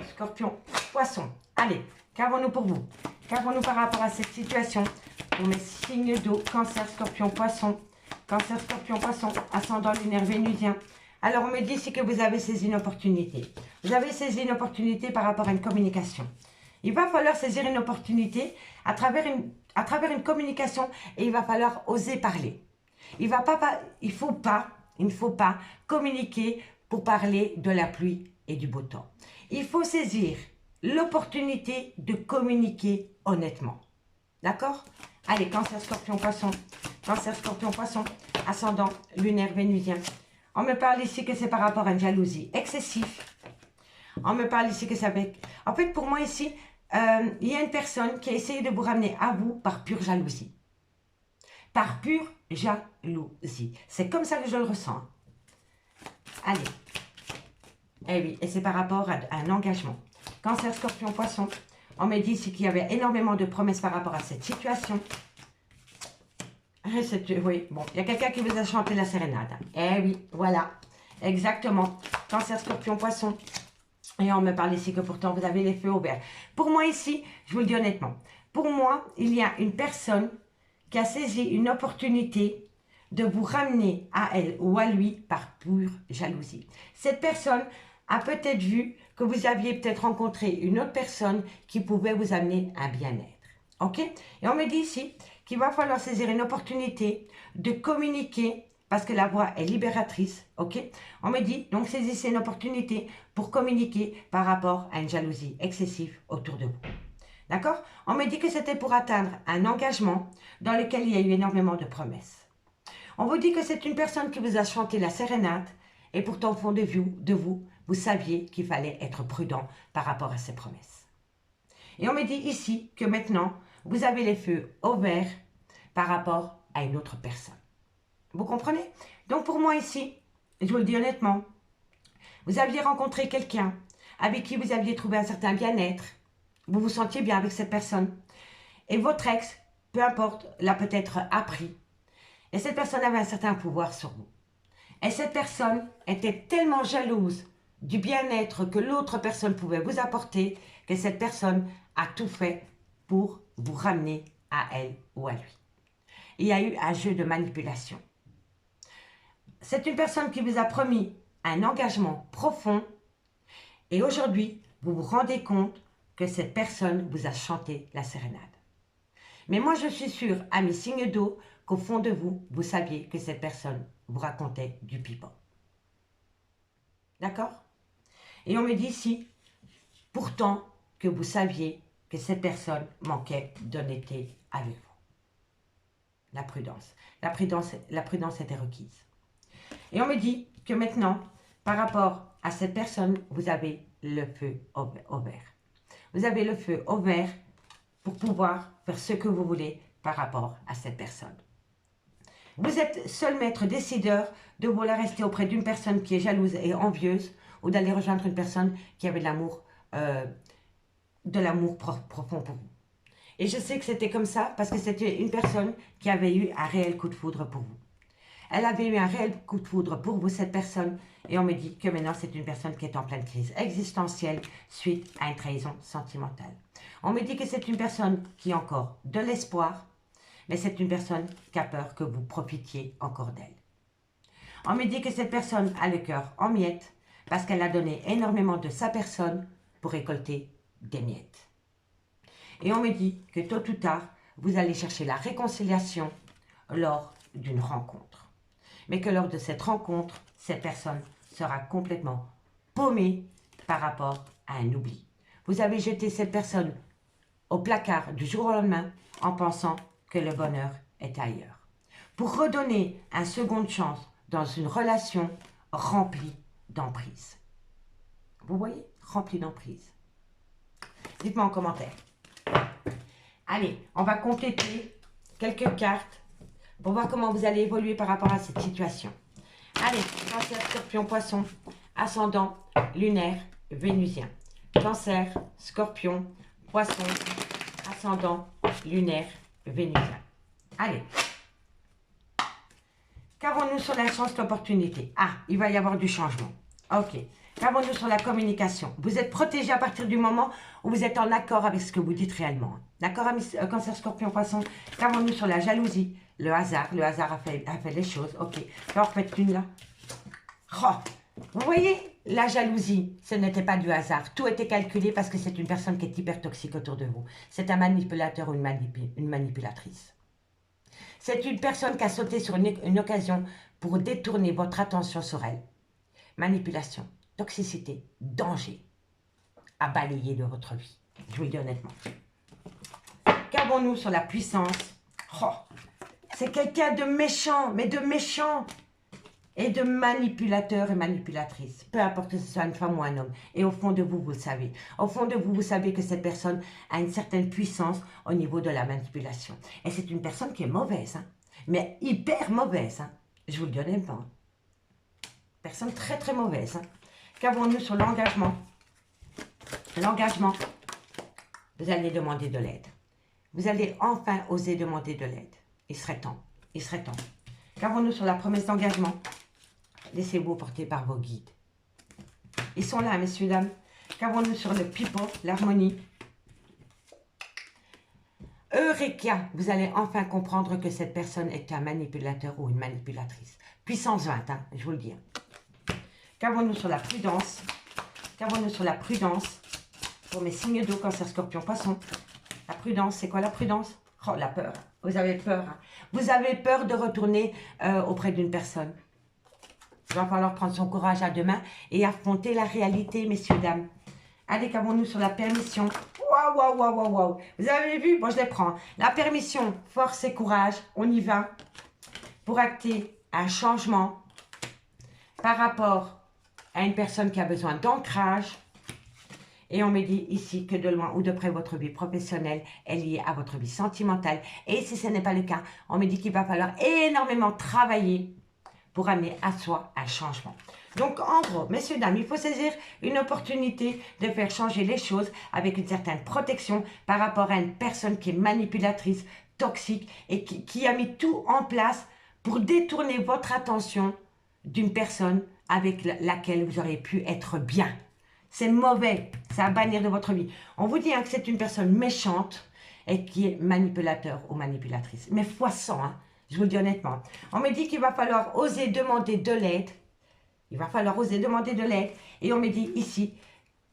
Scorpion, Poisson. Allez, qu'avons-nous pour vous? Qu'avons-nous par rapport à cette situation pour mes signes d'eau, Cancer, Scorpion, Poisson, Cancer, Scorpion, Poisson, Ascendant, Lunaire, Vénusien. Alors, on me dit ici que vous avez saisi une opportunité. Vous avez saisi une opportunité par rapport à une communication. Il va falloir saisir une opportunité à travers une communication et il va falloir oser parler. Il ne faut pas communiquer pour parler de la pluie et du beau temps. Il faut saisir l'opportunité de communiquer honnêtement. D'accord? Allez, Cancer, Scorpion, Poisson. Cancer, Scorpion, Poisson. Ascendant, Lunaire, Vénusien. On me parle ici que c'est par rapport à une jalousie excessive. On me parle ici que c'est avec... En fait, pour moi ici, il y a une personne qui a essayé de vous ramener à vous par pure jalousie. Par pure jalousie. C'est comme ça que je le ressens. Allez. Eh oui, et c'est par rapport à un engagement. Cancer, Scorpion, Poisson. On me dit ici qu'il y avait énormément de promesses par rapport à cette situation. Oui, bon, il y a quelqu'un qui vous a chanté la sérénade. Eh oui, voilà, exactement. Cancer, Scorpion, Poisson. Et on me parle ici que pourtant vous avez les feux au vert. Pour moi ici, je vous le dis honnêtement, pour moi, il y a une personne qui a saisi une opportunité de vous ramener à elle ou à lui par pure jalousie. Cette personne a peut-être vu que vous aviez peut-être rencontré une autre personne qui pouvait vous amener un bien-être. Ok? Et on me dit ici qu'il va falloir saisir une opportunité de communiquer parce que la voix est libératrice. Ok? On me dit donc saisissez une opportunité pour communiquer par rapport à une jalousie excessive autour de vous. D'accord? On me dit que c'était pour atteindre un engagement dans lequel il y a eu énormément de promesses. On vous dit que c'est une personne qui vous a chanté la sérénade et pourtant au fond de vous, vous saviez qu'il fallait être prudent par rapport à ces promesses. Et on me dit ici que maintenant, vous avez les feux au vert par rapport à une autre personne. Vous comprenez? Donc pour moi ici, je vous le dis honnêtement, vous aviez rencontré quelqu'un avec qui vous aviez trouvé un certain bien-être. Vous vous sentiez bien avec cette personne. Et votre ex, peu importe, l'a peut-être appris. Et cette personne avait un certain pouvoir sur vous. Et cette personne était tellement jalouse du bien-être que l'autre personne pouvait vous apporter que cette personne a tout fait pour vous ramener à elle ou à lui. Il y a eu un jeu de manipulation. C'est une personne qui vous a promis un engagement profond et aujourd'hui, vous vous rendez compte que cette personne vous a chanté la sérénade. Mais moi, je suis sûre, à mes signes d'eau, qu'au fond de vous, vous saviez que cette personne vous racontait du pipeau. D'accord? Et on me dit ici, pourtant que vous saviez que cette personne manquait d'honnêteté avec vous. La prudence. La prudence était requise. Et on me dit que maintenant, par rapport à cette personne, vous avez le feu au vert. Vous avez le feu au vert pour pouvoir faire ce que vous voulez par rapport à cette personne. Vous êtes seul maître décideur de vouloir rester auprès d'une personne qui est jalouse et envieuse ou d'aller rejoindre une personne qui avait de l'amour profond pour vous. Et je sais que c'était comme ça parce que c'était une personne qui avait eu un réel coup de foudre pour vous. Elle avait eu un réel coup de foudre pour vous, cette personne, et on me dit que maintenant c'est une personne qui est en pleine crise existentielle suite à une trahison sentimentale. On me dit que c'est une personne qui a encore de l'espoir, mais c'est une personne qui a peur que vous profitiez encore d'elle. On me dit que cette personne a le cœur en miettes parce qu'elle a donné énormément de sa personne pour récolter des miettes. Et on me dit que tôt ou tard, vous allez chercher la réconciliation lors d'une rencontre. Mais que lors de cette rencontre, cette personne sera complètement paumée par rapport à un oubli. Vous avez jeté cette personne au placard du jour au lendemain en pensant que le bonheur est ailleurs. Pour redonner une seconde chance dans une relation remplie d'emprise. Vous voyez? Remplie d'emprise. Dites-moi en commentaire. Allez, on va compléter quelques cartes pour voir comment vous allez évoluer par rapport à cette situation. Allez, Cancer, Scorpion, Poisson, ascendant, lunaire, vénusien. Cancer, Scorpion, Poisson, ascendant, lunaire, vénusien. Allez. Qu'avons-nous sur la chance d'opportunité? Ah, il va y avoir du changement. Ok. Qu'avons-nous sur la communication? Vous êtes protégé à partir du moment où vous êtes en accord avec ce que vous dites réellement. D'accord, Cancer, Scorpion, Poisson? Qu'avons-nous sur la jalousie? Le hasard a fait les choses. Ok. Alors, faites une là. Oh, vous voyez, la jalousie, ce n'était pas du hasard. Tout était calculé parce que c'est une personne qui est hyper toxique autour de vous. C'est un manipulateur ou une manipulatrice. C'est une personne qui a sauté sur une occasion pour détourner votre attention sur elle. Manipulation, toxicité, danger à balayer de votre vie. Je vous le dis honnêtement. Qu'avons-nous sur la puissance? Oh, c'est quelqu'un de méchant, mais de méchant. Et de manipulateur et manipulatrice. Peu importe que ce soit une femme ou un homme. Et au fond de vous, vous le savez. Au fond de vous, vous savez que cette personne a une certaine puissance au niveau de la manipulation. Et c'est une personne qui est mauvaise. Hein, mais hyper mauvaise. Hein, je vous le dis honnêtement. Personne très très mauvaise. Hein. Qu'avons-nous sur l'engagement? L'engagement. Vous allez demander de l'aide. Vous allez enfin oser demander de l'aide. Il serait temps. Il serait temps. Qu'avons-nous sur la promesse d'engagement? Laissez-vous porter par vos guides. Ils sont là, messieurs, dames. Qu'avons-nous sur le pipeau, l'harmonie? Eureka! Vous allez enfin comprendre que cette personne est un manipulateur ou une manipulatrice. Puissance 20, hein, je vous le dis. Qu'avons-nous sur la prudence? Qu'avons-nous sur la prudence? Pour mes signes d'eau, Cancer, Scorpion, Poisson. La prudence, c'est quoi la prudence? Oh, la peur. Vous avez peur. Hein. Vous avez peur de retourner auprès d'une personne. Il va falloir prendre son courage à deux mains et affronter la réalité, messieurs, dames. Allez, qu'avons-nous sur la permission? Waouh, waouh, waouh, waouh, waouh. Vous avez vu? Bon, je les prends. La permission, force et courage. On y va. Pour acter un changement par rapport à une personne qui a besoin d'ancrage. Et on me dit ici que de loin ou de près, votre vie professionnelle est liée à votre vie sentimentale. Et si ce n'est pas le cas, on me dit qu'il va falloir énormément travailler pour amener à soi un changement. Donc, en gros, messieurs, dames, il faut saisir une opportunité de faire changer les choses avec une certaine protection par rapport à une personne qui est manipulatrice, toxique et qui a mis tout en place pour détourner votre attention d'une personne avec laquelle vous auriez pu être bien. C'est mauvais, c'est à bannir de votre vie. On vous dit hein, que c'est une personne méchante et qui est manipulateur ou manipulatrice. Mais fois 100, hein, je vous le dis honnêtement. On me dit qu'il va falloir oser demander de l'aide. Il va falloir oser demander de l'aide. Et on me dit ici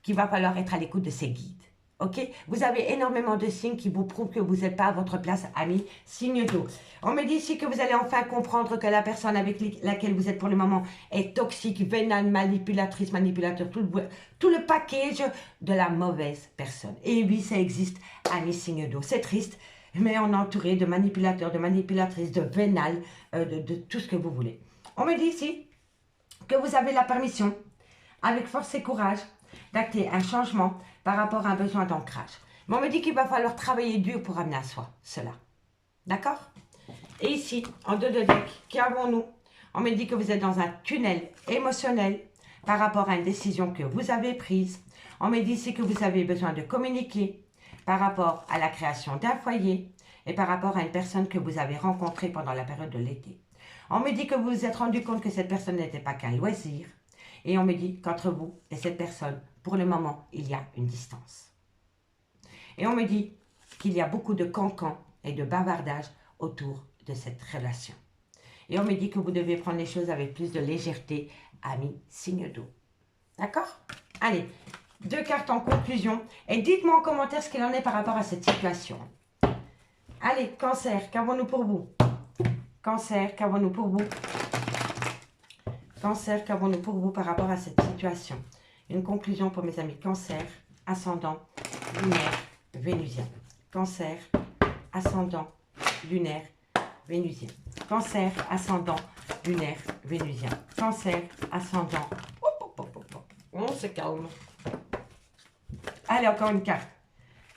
qu'il va falloir être à l'écoute de ses guides. Ok? Vous avez énormément de signes qui vous prouvent que vous n'êtes pas à votre place, amis. Signe d'eau. On me dit ici que vous allez enfin comprendre que la personne avec laquelle vous êtes pour le moment est toxique, vénale, manipulatrice, manipulateur, tout le package de la mauvaise personne. Et oui, ça existe, amis, signe d'eau. C'est triste, mais on est entouré de manipulateurs, de manipulatrices, de vénales, de tout ce que vous voulez. On me dit ici que vous avez la permission, avec force et courage, d'acter un changement par rapport à un besoin d'ancrage. Mais on me dit qu'il va falloir travailler dur pour amener à soi cela. D'accord? Et ici, en deux de deck, qu'avons-nous? On me dit que vous êtes dans un tunnel émotionnel par rapport à une décision que vous avez prise. On me dit ici que vous avez besoin de communiquer par rapport à la création d'un foyer et par rapport à une personne que vous avez rencontrée pendant la période de l'été. On me dit que vous vous êtes rendu compte que cette personne n'était pas qu'un loisir. Et on me dit qu'entre vous et cette personne, pour le moment, il y a une distance. Et on me dit qu'il y a beaucoup de cancans et de bavardage autour de cette relation. Et on me dit que vous devez prendre les choses avec plus de légèreté, amis, signe d'eau. D'accord? Allez, 2 cartes en conclusion. Et dites-moi en commentaire ce qu'il en est par rapport à cette situation. Allez, Cancer, qu'avons-nous pour vous? Cancer, qu'avons-nous pour vous? Cancer, qu'avons-nous pour vous par rapport à cette situation? Une conclusion pour mes amis Cancer, ascendant, lunaire, vénusien. Cancer, ascendant, lunaire, vénusien. Cancer, ascendant, lunaire, vénusien. Cancer, ascendant. On se calme. Allez, encore une carte.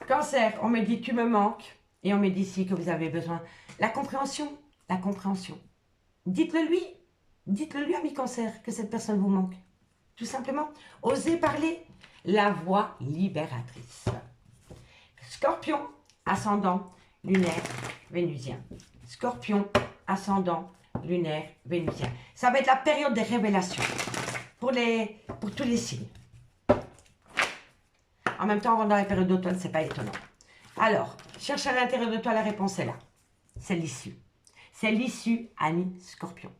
Cancer, on me dit tu me manques. Et on me dit ici que vous avez besoin. La compréhension. La compréhension. Dites-le lui. Dites-le lui, ami Cancer, que cette personne vous manque. Tout simplement. Osez parler. La voix libératrice. Scorpion, ascendant, lunaire, vénusien. Scorpion, ascendant, lunaire, vénusien. Ça va être la période des révélations pour tous les signes. En même temps, on rentre dans la période d'automne, c'est pas étonnant. Alors, cherche à l'intérieur de toi, la réponse est là. C'est l'issue. C'est l'issue, ami Scorpion.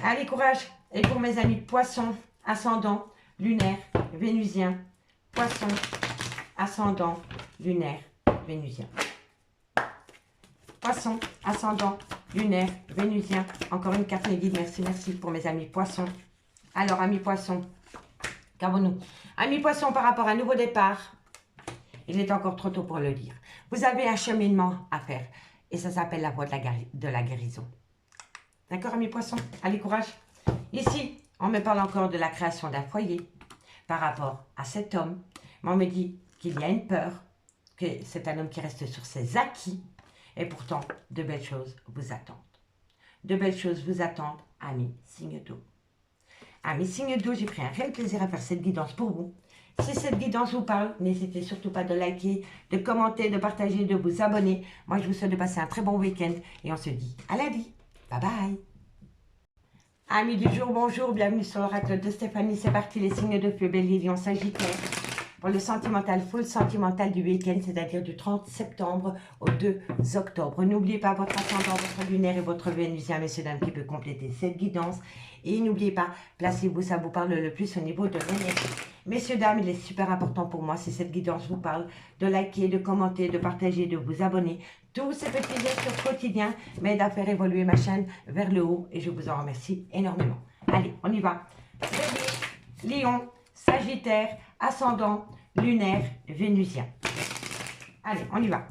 Allez, courage. Et pour mes amis Poissons, ascendant, lunaire, vénusien. Poissons, ascendant, lunaire, vénusien. Poisson, ascendant, lunaire, vénusien. Encore une carte, mes guides. Merci, merci pour mes amis Poissons. Alors, amis Poissons, qu'avons-nous? Amis Poissons, par rapport à un nouveau départ, il est encore trop tôt pour le dire. Vous avez un cheminement à faire. Et ça s'appelle la voie de la guérison. D'accord, amis Poissons? Allez, courage. Ici, on me parle encore de la création d'un foyer par rapport à cet homme. Mais on me dit qu'il y a une peur, que c'est un homme qui reste sur ses acquis. Et pourtant, de belles choses vous attendent. De belles choses vous attendent, amis signe d'eau. Amis signe d'eau, j'ai pris un réel plaisir à faire cette guidance pour vous. Si cette guidance vous parle, n'hésitez surtout pas de liker, de commenter, de partager, de vous abonner. Moi, je vous souhaite de passer un très bon week-end et on se dit à lundi. Bye bye. Amis du jour, bonjour, bienvenue sur l'oracle de Stéphanie. C'est parti, les signes de feu, Bélier, Lion, Sagittaire. Pour le sentimental, full sentimental du week-end, c'est-à-dire du 30 septembre au 2 octobre. N'oubliez pas votre ascendant, votre lunaire et votre vénusien, messieurs, dames, qui peut compléter cette guidance. Et n'oubliez pas, placez-vous, ça vous parle le plus au niveau de l'énergie. Messieurs, dames, il est super important pour moi, si cette guidance vous parle, de liker, de commenter, de partager, de vous abonner. Tous ces petits gestes quotidiens m'aident à faire évoluer ma chaîne vers le haut et je vous en remercie énormément. Allez, on y va. Bélier, Lion, Sagittaire, ascendant, lunaire, vénusien. Allez, on y va.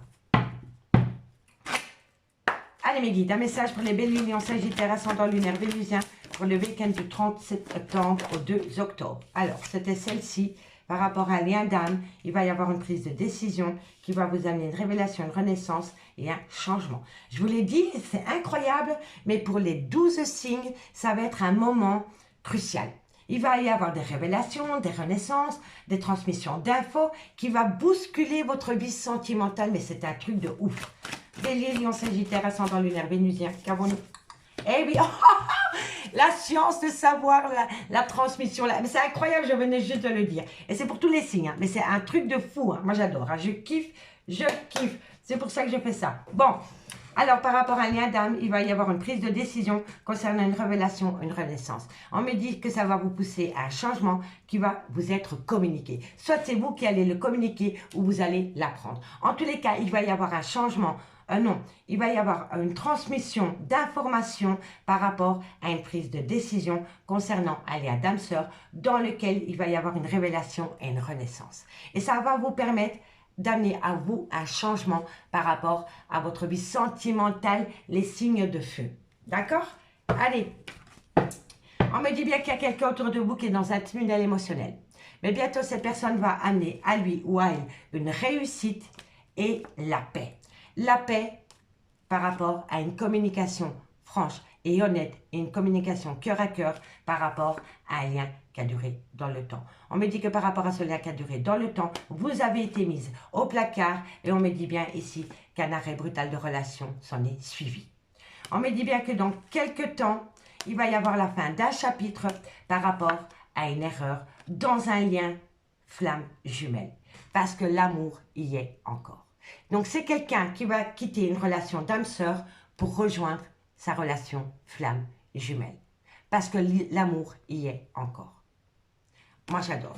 Allez mes guides, un message pour les Béliers, Lion, Sagittaire, ascendant, lunaire, vénusien pour le week-end du 30 septembre au 2 octobre. Alors, c'était celle-ci. Par rapport à un lien d'âme, il va y avoir une prise de décision qui va vous amener une révélation, une renaissance et un changement. Je vous l'ai dit, c'est incroyable, mais pour les 12 signes, ça va être un moment crucial. Il va y avoir des révélations, des renaissances, des transmissions d'infos qui va bousculer votre vie sentimentale, mais c'est un truc de ouf. Bélier, Lion, Sagittaire, ascendant lunaire, vénusien, qu'avons-nous? Eh oui, la science de savoir, la transmission, mais c'est incroyable, je venais juste de le dire. Et c'est pour tous les signes, hein, mais c'est un truc de fou, hein. Moi j'adore, hein, je kiffe, c'est pour ça que je fais ça. Bon, alors par rapport à un lien d'âme, il va y avoir une prise de décision concernant une révélation, une renaissance. On me dit que ça va vous pousser à un changement qui va vous être communiqué. Soit c'est vous qui allez le communiquer ou vous allez l'apprendre. En tous les cas, il va y avoir un changement. Non, il va y avoir une transmission d'informations par rapport à une prise de décision concernant un lien d'âme-sœur dans lequel il va y avoir une révélation et une renaissance. Et ça va vous permettre d'amener à vous un changement par rapport à votre vie sentimentale, les signes de feu. D'accord? Allez, on me dit bien qu'il y a quelqu'un autour de vous qui est dans un tunnel émotionnel. Mais bientôt, cette personne va amener à lui ou à elle une réussite et la paix. La paix par rapport à une communication franche et honnête et une communication cœur à cœur par rapport à un lien qui a duré dans le temps. On me dit que par rapport à ce lien qui a duré dans le temps, vous avez été mise au placard et on me dit bien ici qu'un arrêt brutal de relation s'en est suivi. On me dit bien que dans quelques temps, il va y avoir la fin d'un chapitre par rapport à une erreur dans un lien flamme jumelle parce que l'amour y est encore. Donc, c'est quelqu'un qui va quitter une relation d'âme-sœur pour rejoindre sa relation flamme jumelle. Parce que l'amour y est encore. Moi, j'adore.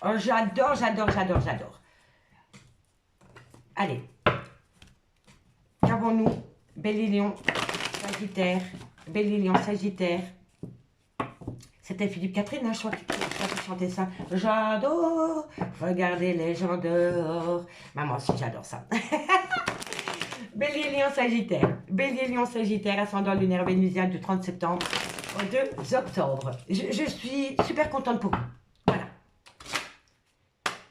Oh, j'adore, j'adore, j'adore, j'adore. Allez. Qu'avons-nous? Bélier, Lion, Sagittaire. Bélier, Lion, Sagittaire. C'était Philippe Catherine, hein, je crois qu'il chantait ça. J'adore regarder les gens dehors. Maman aussi, j'adore ça. Bélier, Lion, Sagittaire. Bélier, Lion, Sagittaire, ascendant lunaire vénusien du 30 septembre au 2 octobre. Je suis super contente pour vous. Voilà.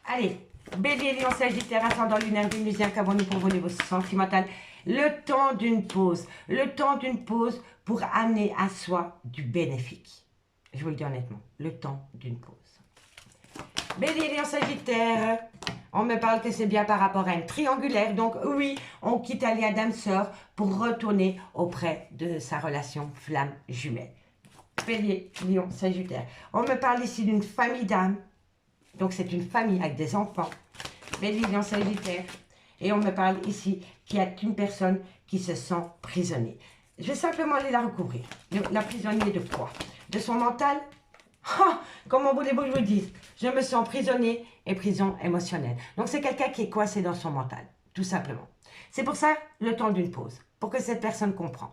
Allez, Bélier, Lion, Sagittaire, ascendant lunaire vénusien, qu'avons-nous pour vos niveaux sentimentaux? Le temps d'une pause. Le temps d'une pause pour amener à soi du bénéfique. Je vous le dis honnêtement, le temps d'une pause. Bélier, Lion, Sagittaire, on me parle que c'est bien par rapport à une triangulaire. Donc oui, on quitte un lien d'âme-sœur pour retourner auprès de sa relation flamme jumelle. Bélier, Lion, Sagittaire. On me parle ici d'une famille d'âmes. Donc c'est une famille avec des enfants. Bélier, Lion, Sagittaire. Et on me parle ici qu'il y a une personne qui se sent prisonnier. Je vais simplement aller la recouvrir. La prisonnier de quoi? De son mental? Ah, comment voulez-vous que je vous dise? Je me sens prisonnier et prison émotionnelle. Donc c'est quelqu'un qui est coincé dans son mental, tout simplement. C'est pour ça le temps d'une pause, pour que cette personne comprenne.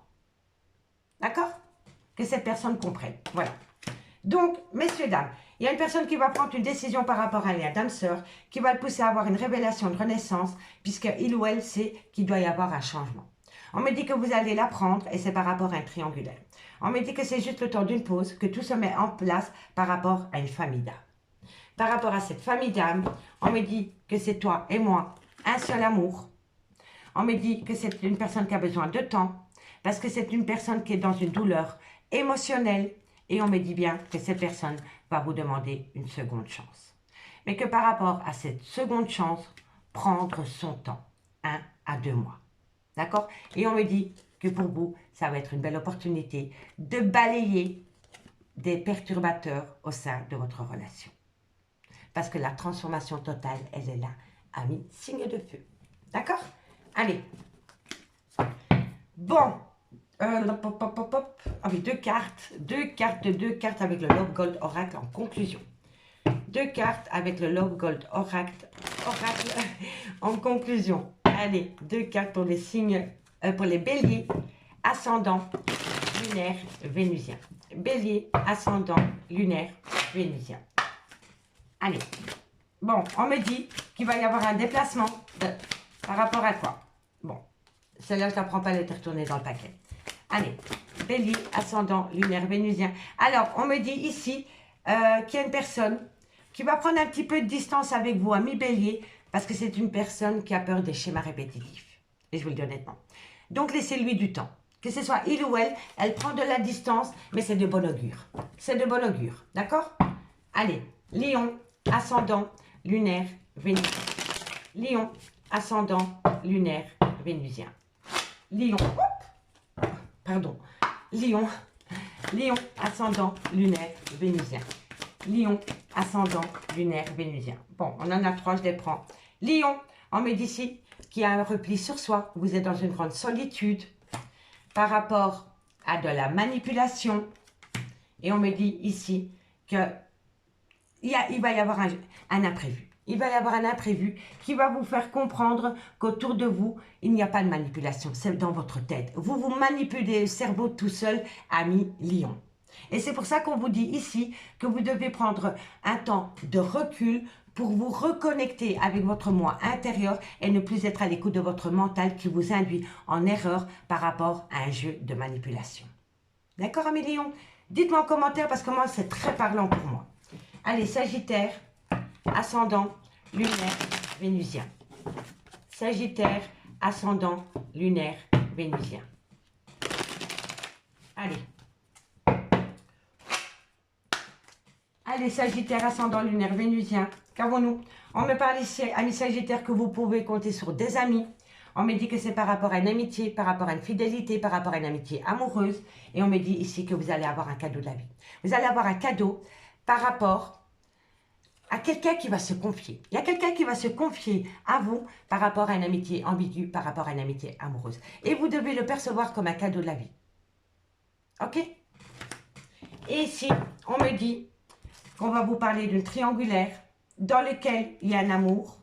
D'accord? Que cette personne comprenne. Voilà. Donc, messieurs, dames, il y a une personne qui va prendre une décision par rapport à un lien d'âme-sœur, qui va le pousser à avoir une révélation de renaissance, puisqu'il ou elle sait qu'il doit y avoir un changement. On me dit que vous allez l'apprendre et c'est par rapport à un triangulaire. On me dit que c'est juste le temps d'une pause, que tout se met en place par rapport à une famille d'âmes. Par rapport à cette famille d'âmes, on me dit que c'est toi et moi, un seul amour. On me dit que c'est une personne qui a besoin de temps, parce que c'est une personne qui est dans une douleur émotionnelle. Et on me dit bien que cette personne va vous demander une seconde chance. Mais que par rapport à cette seconde chance, prendre son temps, 1 à 2 mois. D'accord? Et on me dit que pour vous, ça va être une belle opportunité de balayer des perturbateurs au sein de votre relation. Parce que la transformation totale, elle est là, ami, signe de feu. D'accord? Allez. Bon. Ah oui, deux cartes avec le Love Gold Oracle en conclusion. 2 cartes avec le Love Gold Oracle en conclusion. Allez, 2 cartes pour les signes, pour les béliers, ascendant, lunaire, vénusien. Bélier, ascendant, lunaire, vénusien. Allez. Bon, on me dit qu'il va y avoir un déplacement par rapport à quoi? Bon, celle-là, je ne la prends pas, elle est retournée dans le paquet. Allez, bélier, ascendant, lunaire, vénusien. Alors, on me dit ici qu'il y a une personne qui va prendre un petit peu de distance avec vous, ami bélier, parce que c'est une personne qui a peur des schémas répétitifs. Et je vous le dis honnêtement. Donc, laissez-lui du temps. Que ce soit il ou elle prend de la distance, mais c'est de bon augure. C'est de bon augure, d'accord? Allez, Lion, ascendant, lunaire, vénusien. Lion, ascendant, lunaire, vénusien. Lion, pardon, Lion, ascendant, lunaire, vénusien. Lion, ascendant, lunaire, vénusien. Bon, on en a 3, je les prends. Lion, on me dit ici qu'il y a un repli sur soi. Vous êtes dans une grande solitude par rapport à de la manipulation. Et on me dit ici que il va y avoir un imprévu. Il va y avoir un imprévu qui va vous faire comprendre qu'autour de vous, il n'y a pas de manipulation. C'est dans votre tête. Vous vous manipulez le cerveau tout seul, ami Lion. Et c'est pour ça qu'on vous dit ici que vous devez prendre un temps de recul pour vous reconnecter avec votre moi intérieur et ne plus être à l'écoute de votre mental qui vous induit en erreur par rapport à un jeu de manipulation. D'accord, ami Lion? Dites-moi en commentaire parce que moi, c'est très parlant pour moi. Allez, Sagittaire, ascendant, lunaire, vénusien. Sagittaire, ascendant, lunaire, vénusien. Allez. Allez, Sagittaire, ascendant, lunaire, vénusien. Qu'avons-nous? On me parle ici, amis Sagittaire, que vous pouvez compter sur des amis. On me dit que c'est par rapport à une amitié, par rapport à une fidélité, par rapport à une amitié amoureuse. Et on me dit ici que vous allez avoir un cadeau de la vie. Vous allez avoir un cadeau par rapport à quelqu'un qui va se confier. Il y a quelqu'un qui va se confier à vous par rapport à une amitié ambiguë, par rapport à une amitié amoureuse. Et vous devez le percevoir comme un cadeau de la vie. Ok? Et ici, on me dit qu'on va vous parler d'une triangulaire dans lequel il y a un amour.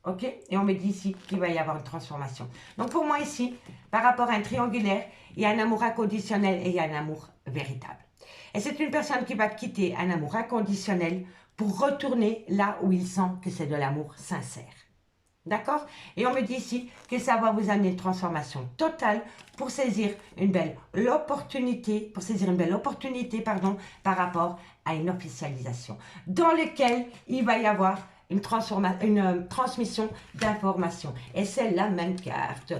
Ok? Et on me dit ici qu'il va y avoir une transformation. Donc pour moi ici, par rapport à un triangulaire, il y a un amour inconditionnel et il y a un amour véritable. Et c'est une personne qui va quitter un amour inconditionnel pour retourner là où il sent que c'est de l'amour sincère. D'accord? Et on me dit ici que ça va vous amener une transformation totale pour saisir une belle opportunité, par rapport à une officialisation dans laquelle il va y avoir une transmission d'informations. Et c'est la même carte.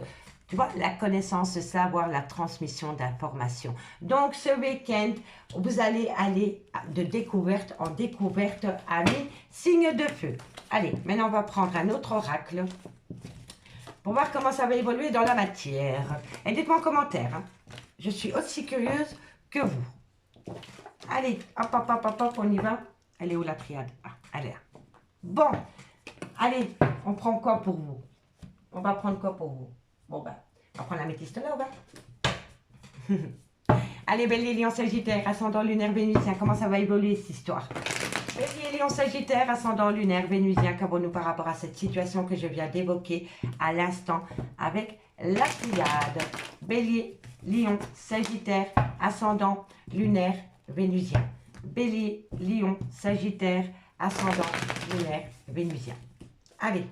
Tu vois, la connaissance, le savoir, la transmission d'informations. Donc, ce week-end, vous allez aller de découverte en découverte, amis, signe de feu. Allez, maintenant, on va prendre un autre oracle pour voir comment ça va évoluer dans la matière. Et dites-moi en commentaire. Hein. Je suis aussi curieuse que vous. Allez, hop, hop, hop, hop, hop, on y va. Elle est où la triade? Ah, elle est là. Bon, allez, on prend quoi pour vous? On va prendre quoi pour vous? Bon, ben, on va prendre la métiste là, ou ben? Allez, Bélier, Lion, Sagittaire, ascendant lunaire, vénusien, comment ça va évoluer cette histoire? Bélier, Lion, Sagittaire, ascendant lunaire, vénusien, qu'avons-nous par rapport à cette situation que je viens d'évoquer à l'instant avec la triade? Bélier, Lion, Sagittaire, ascendant lunaire, vénusien. Bélier, Lion, Sagittaire, ascendant lunaire, vénusien. Allez.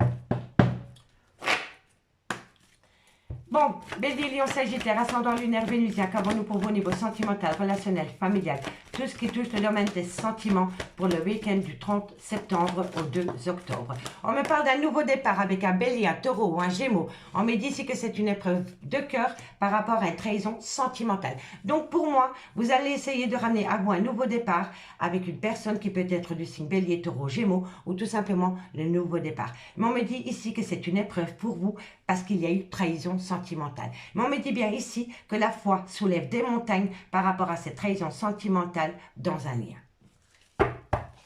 Bon, Bélier, Lion, Sagittaire, ascendant lunaire, vénusien, qu'avons-nous pour vous au niveau sentimental, relationnel, familial, tout ce qui touche le domaine des sentiments pour le week-end du 30 septembre au 2 octobre. On me parle d'un nouveau départ avec un Bélier, un Taureau ou un Gémeaux. On me dit ici que c'est une épreuve de cœur par rapport à une trahison sentimentale. Donc pour moi, vous allez essayer de ramener à vous un nouveau départ avec une personne qui peut être du signe Bélier, Taureau, Gémeaux ou tout simplement le nouveau départ. Mais on me dit ici que c'est une épreuve pour vous parce qu'il y a eu trahison sentimentale. Mais on me dit bien ici que la foi soulève des montagnes par rapport à cette trahison sentimentale dans un lien.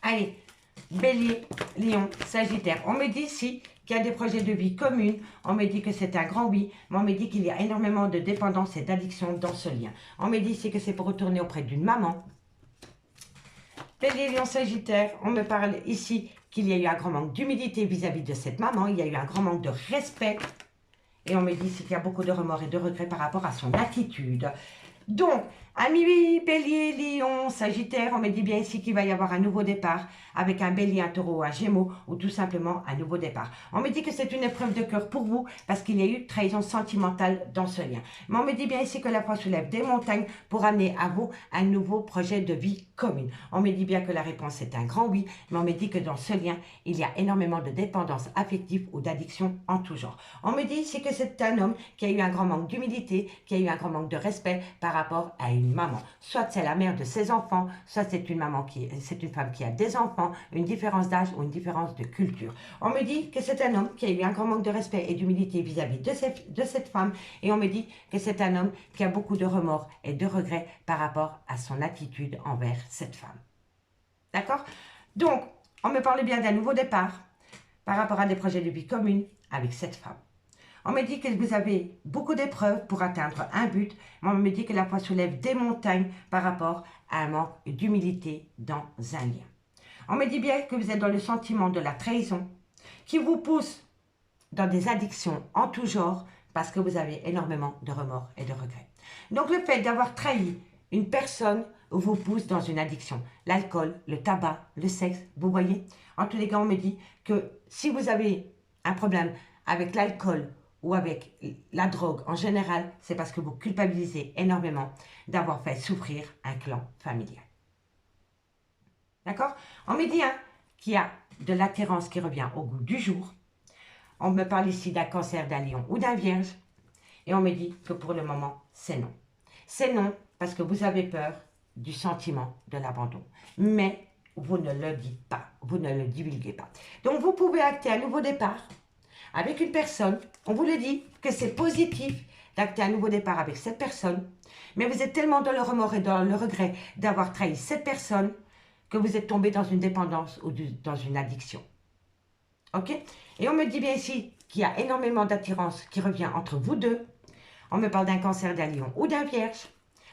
Allez, Bélier, Lion, Sagittaire. On me dit ici qu'il y a des projets de vie communs. On me dit que c'est un grand oui, mais on me dit qu'il y a énormément de dépendance et d'addiction dans ce lien. On me dit ici que c'est pour retourner auprès d'une maman. Bélier, Lion, Sagittaire. On me parle ici qu'il y a eu un grand manque d'humilité vis-à-vis de cette maman. Il y a eu un grand manque de respect. Et on me dit qu'il y a beaucoup de remords et de regrets par rapport à son attitude. Donc, amis Bélier, Lion, Sagittaire, on me dit bien ici qu'il va y avoir un nouveau départ avec un Bélier, un Taureau, un Gémeaux ou tout simplement un nouveau départ. On me dit que c'est une épreuve de cœur pour vous parce qu'il y a eu trahison sentimentale dans ce lien. Mais on me dit bien ici que la foi soulève des montagnes pour amener à vous un nouveau projet de vie commune. On me dit bien que la réponse est un grand oui, mais on me dit que dans ce lien, il y a énormément de dépendance affective ou d'addiction en tout genre. On me dit ici que c'est un homme qui a eu un grand manque d'humilité, qui a eu un grand manque de respect par rapport à une une maman. Soit c'est la mère de ses enfants, soit c'est une femme qui a des enfants, une différence d'âge ou une différence de culture. On me dit que c'est un homme qui a eu un grand manque de respect et d'humilité vis-à-vis de cette femme. Et on me dit que c'est un homme qui a beaucoup de remords et de regrets par rapport à son attitude envers cette femme. D'accord? Donc, on me parle bien d'un nouveau départ par rapport à des projets de vie commune avec cette femme. On me dit que vous avez beaucoup d'épreuves pour atteindre un but, mais on me dit que la foi soulève des montagnes par rapport à un manque d'humilité dans un lien. On me dit bien que vous êtes dans le sentiment de la trahison qui vous pousse dans des addictions en tout genre parce que vous avez énormément de remords et de regrets. Donc le fait d'avoir trahi une personne vous pousse dans une addiction. L'alcool, le tabac, le sexe, vous voyez. En tous les cas, on me dit que si vous avez un problème avec l'alcool ou avec la drogue en général, c'est parce que vous culpabilisez énormément d'avoir fait souffrir un clan familial. D'accord? On me dit qu'il y a de l'attirance qui revient au goût du jour. On me parle ici d'un cancer, d'un lion ou d'un vierge. Et on me dit que pour le moment, c'est non. C'est non parce que vous avez peur du sentiment de l'abandon. Mais vous ne le dites pas, vous ne le divulguez pas. Donc vous pouvez acter un nouveau départ avec une personne. On vous le dit que c'est positif d'acter un nouveau départ avec cette personne. Mais vous êtes tellement dans le remords et dans le regret d'avoir trahi cette personne que vous êtes tombé dans une dépendance ou dans une addiction. Ok? Et on me dit bien ici qu'il y a énormément d'attirance qui revient entre vous deux. On me parle d'un cancer, d'un lion ou d'un vierge.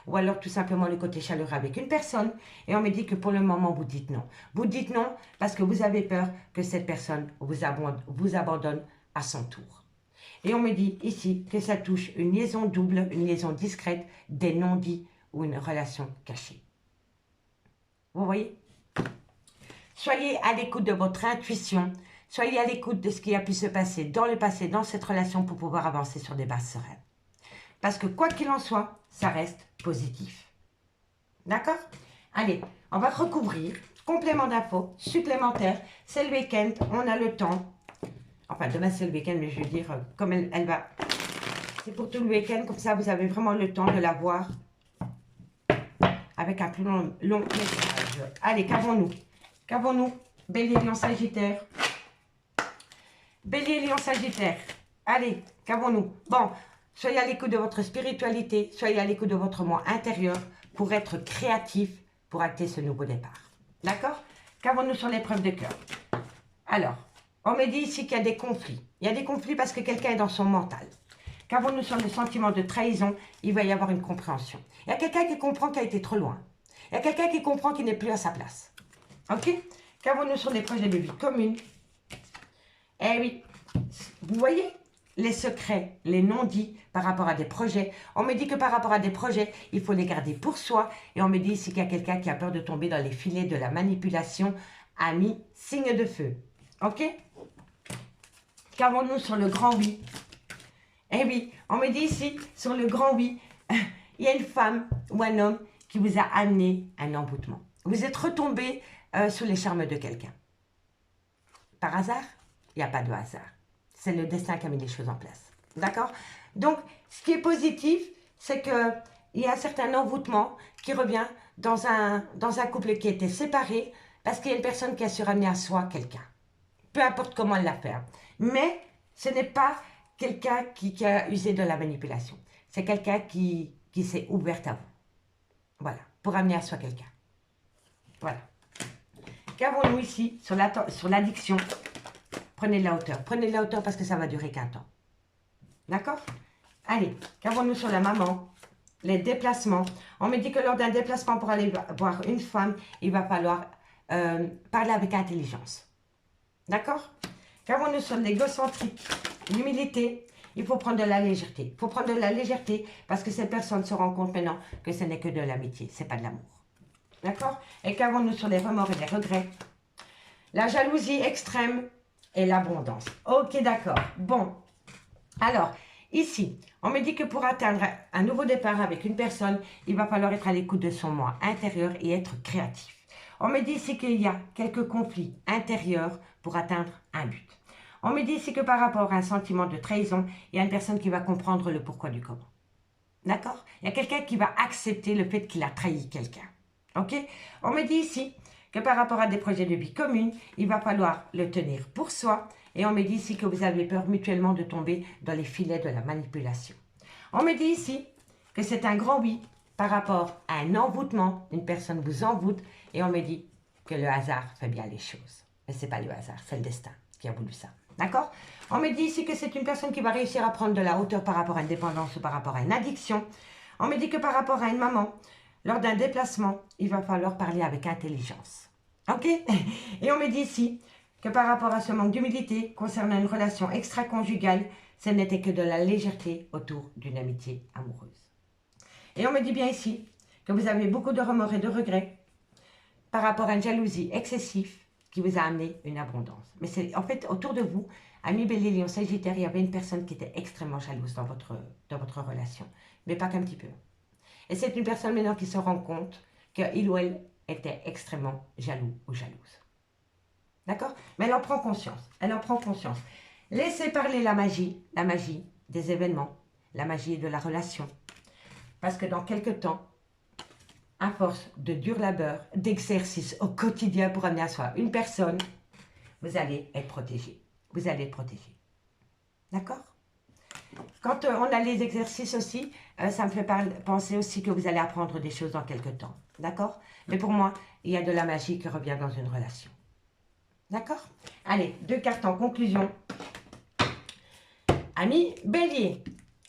Ou alors tout simplement le côté chaleureux avec une personne. Et on me dit que pour le moment, vous dites non. Vous dites non parce que vous avez peur que cette personne vous abandonne à son tour. Et on me dit ici que ça touche une liaison double, une liaison discrète, des non-dits ou une relation cachée. Vous voyez? Soyez à l'écoute de votre intuition. Soyez à l'écoute de ce qui a pu se passer dans le passé, dans cette relation pour pouvoir avancer sur des bases sereines. Parce que quoi qu'il en soit, ça reste positif. D'accord? Allez, on va recouvrir. Complément d'infos supplémentaire. C'est le week-end, on a le temps. Enfin, demain c'est le week-end, mais je veux dire, comme elle va... C'est pour tout le week-end, comme ça vous avez vraiment le temps de la voir avec un plus long message. Allez, qu'avons-nous? Qu'avons-nous? Bélier, Lion, Sagittaire. Bélier, Lion, Sagittaire. Allez, qu'avons-nous? Bon, soyez à l'écoute de votre spiritualité, soyez à l'écoute de votre moi intérieur pour être créatif, pour acter ce nouveau départ. D'accord? Qu'avons-nous sur l'épreuve de cœur? Alors, on me dit ici qu'il y a des conflits. Il y a des conflits parce que quelqu'un est dans son mental. Qu'avons-nous sur le sentiment de trahison? Il va y avoir une compréhension. Il y a quelqu'un qui comprend qu'il a été trop loin. Il y a quelqu'un qui comprend qu'il n'est plus à sa place. Ok? Qu'avons-nous sur les projets de vie communes? Eh oui, vous voyez les secrets, les non-dits par rapport à des projets. On me dit que par rapport à des projets, il faut les garder pour soi. Et on me dit ici qu'il y a quelqu'un qui a peur de tomber dans les filets de la manipulation, a mis signe de feu. Ok? Qu'avons-nous sur le grand oui? Eh oui, on me dit ici, sur le grand oui, il y a une femme ou un homme qui vous a amené un emboutement. Vous êtes retombé sous les charmes de quelqu'un. Par hasard? Il n'y a pas de hasard. C'est le destin qui a mis les choses en place. D'accord? Donc, ce qui est positif, c'est qu'il y a un certain envoûtement qui revient dans un couple qui était séparé parce qu'il y a une personne qui a su ramener à soi quelqu'un. Peu importe comment elle l'a fait. Mais ce n'est pas quelqu'un qui a usé de la manipulation. C'est quelqu'un qui s'est ouvert à vous. Voilà. Pour ramener à soi quelqu'un. Voilà. Qu'avons-nous ici sur l'addiction? Prenez de la hauteur. Prenez de la hauteur parce que ça va durer qu'un temps. D'accord? Allez, qu'avons-nous sur la maman? Les déplacements. On me dit que lors d'un déplacement pour aller voir une femme, il va falloir parler avec intelligence. D'accord? Qu'avons-nous sur l'égocentrique? L'humilité. Il faut prendre de la légèreté. Il faut prendre de la légèreté parce que cette personne se rend compte maintenant que ce n'est que de l'amitié. Ce n'est pas de l'amour. D'accord? Et qu'avons-nous sur les remords et les regrets? La jalousie extrême et l'abondance. Ok, d'accord. Bon. Alors, ici, on me dit que pour atteindre un nouveau départ avec une personne, il va falloir être à l'écoute de son moi intérieur et être créatif. On me dit ici qu'il y a quelques conflits intérieurs pour atteindre un but. On me dit ici que par rapport à un sentiment de trahison, il y a une personne qui va comprendre le pourquoi du comment. D'accord? Il y a quelqu'un qui va accepter le fait qu'il a trahi quelqu'un. Ok? On me dit ici que par rapport à des projets de vie commune, il va falloir le tenir pour soi. Et on me dit ici que vous avez peur mutuellement de tomber dans les filets de la manipulation. On me dit ici que c'est un grand oui par rapport à un envoûtement. Une personne vous envoûte et on me dit que le hasard fait bien les choses. Mais ce n'est pas le hasard, c'est le destin qui a voulu ça. D'accord? On me dit ici que c'est une personne qui va réussir à prendre de la hauteur par rapport à une dépendance ou par rapport à une addiction. On me dit que par rapport à une maman, lors d'un déplacement, il va falloir parler avec intelligence. Ok? Et on me dit ici que par rapport à ce manque d'humilité concernant une relation extra-conjugale, ce n'était que de la légèreté autour d'une amitié amoureuse. Et on me dit bien ici que vous avez beaucoup de remords et de regrets par rapport à une jalousie excessive qui vous a amené une abondance. Mais c'est en fait autour de vous, amis Bélier, Lion, Sagittaire, il y avait une personne qui était extrêmement jalouse dans votre relation, mais pas qu'un petit peu. Et c'est une personne maintenant qui se rend compte qu'il ou elle était extrêmement jaloux ou jalouse. D'accord? Mais elle en prend conscience. Elle en prend conscience. Laissez parler la magie des événements, la magie de la relation. Parce que dans quelques temps, à force de dur labeur, d'exercice au quotidien pour amener à soi une personne, vous allez être protégé. Vous allez être protégé. D'accord? Quand on a les exercices aussi, ça me fait penser aussi que vous allez apprendre des choses dans quelques temps. D'accord? Mais pour moi, il y a de la magie qui revient dans une relation. D'accord? Allez, 2 cartes en conclusion. Ami Bélier.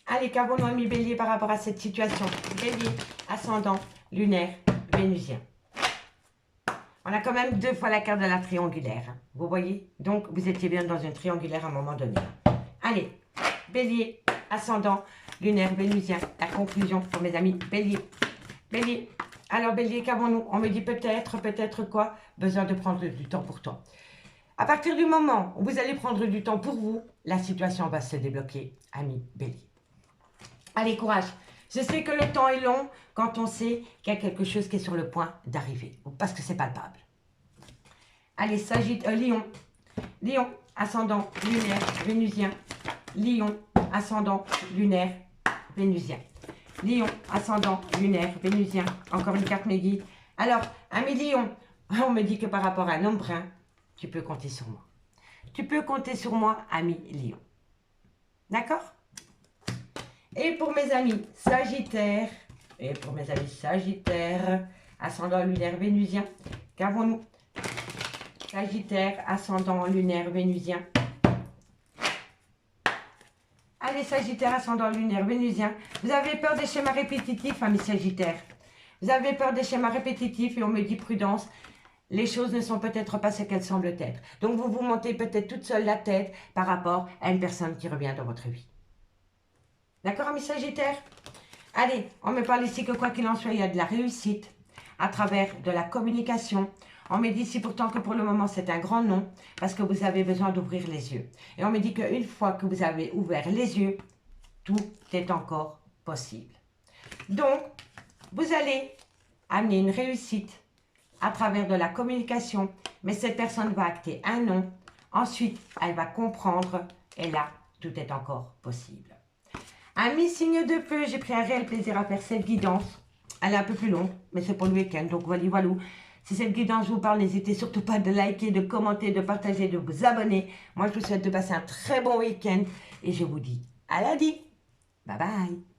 Allez, qu'avons-nous, ami Bélier, par rapport à cette situation? Bélier, ascendant, lunaire, vénusien. On a quand même 2 fois la carte de la triangulaire. Vous voyez? Donc, vous étiez bien dans une triangulaire à un moment donné. Allez, Bélier, ascendant, lunaire, vénusien. La conclusion pour mes amis Bélier. Bélier. Alors, Bélier, qu'avons-nous? On me dit peut-être quoi? Besoin de prendre du temps pour toi. À partir du moment où vous allez prendre du temps pour vous, la situation va se débloquer, ami Bélier. Allez, courage. Je sais que le temps est long quand on sait qu'il y a quelque chose qui est sur le point d'arriver, parce que c'est palpable. Allez, Lion. Lion, ascendant, lunaire, vénusien. Lion, ascendant, lunaire, vénusien. Lion, ascendant, lunaire, vénusien. Encore une carte me guide. Alors, ami Lion, on me dit que par rapport à un homme brun, tu peux compter sur moi. Tu peux compter sur moi, ami Lion. D'accord? Et pour mes amis Sagittaires, ascendant lunaire vénusien, qu'avons-nous? Sagittaire, ascendant lunaire vénusien. Allez, Sagittaire, ascendant lunaire vénusien. Vous avez peur des schémas répétitifs, amis Sagittaires. Vous avez peur des schémas répétitifs et on me dit prudence. Les choses ne sont peut-être pas ce qu'elles semblent être. Donc vous vous montez peut-être toute seule la tête par rapport à une personne qui revient dans votre vie. D'accord, amis Sagittaires? Allez, on me parle ici que quoi qu'il en soit, il y a de la réussite à travers de la communication. On me dit ici pourtant que pour le moment, c'est un grand non, parce que vous avez besoin d'ouvrir les yeux. Et on me dit qu'une fois que vous avez ouvert les yeux, tout est encore possible. Donc, vous allez amener une réussite à travers de la communication, mais cette personne va acter un non. Ensuite, elle va comprendre, et là, tout est encore possible. Amis signe de feu, j'ai pris un réel plaisir à faire cette guidance. Elle est un peu plus longue, mais c'est pour le week-end, donc voilà. Si cette guidance vous parle, n'hésitez surtout pas de liker, de commenter, de partager, de vous abonner. Moi, je vous souhaite de passer un très bon week-end et je vous dis à lundi. Bye bye.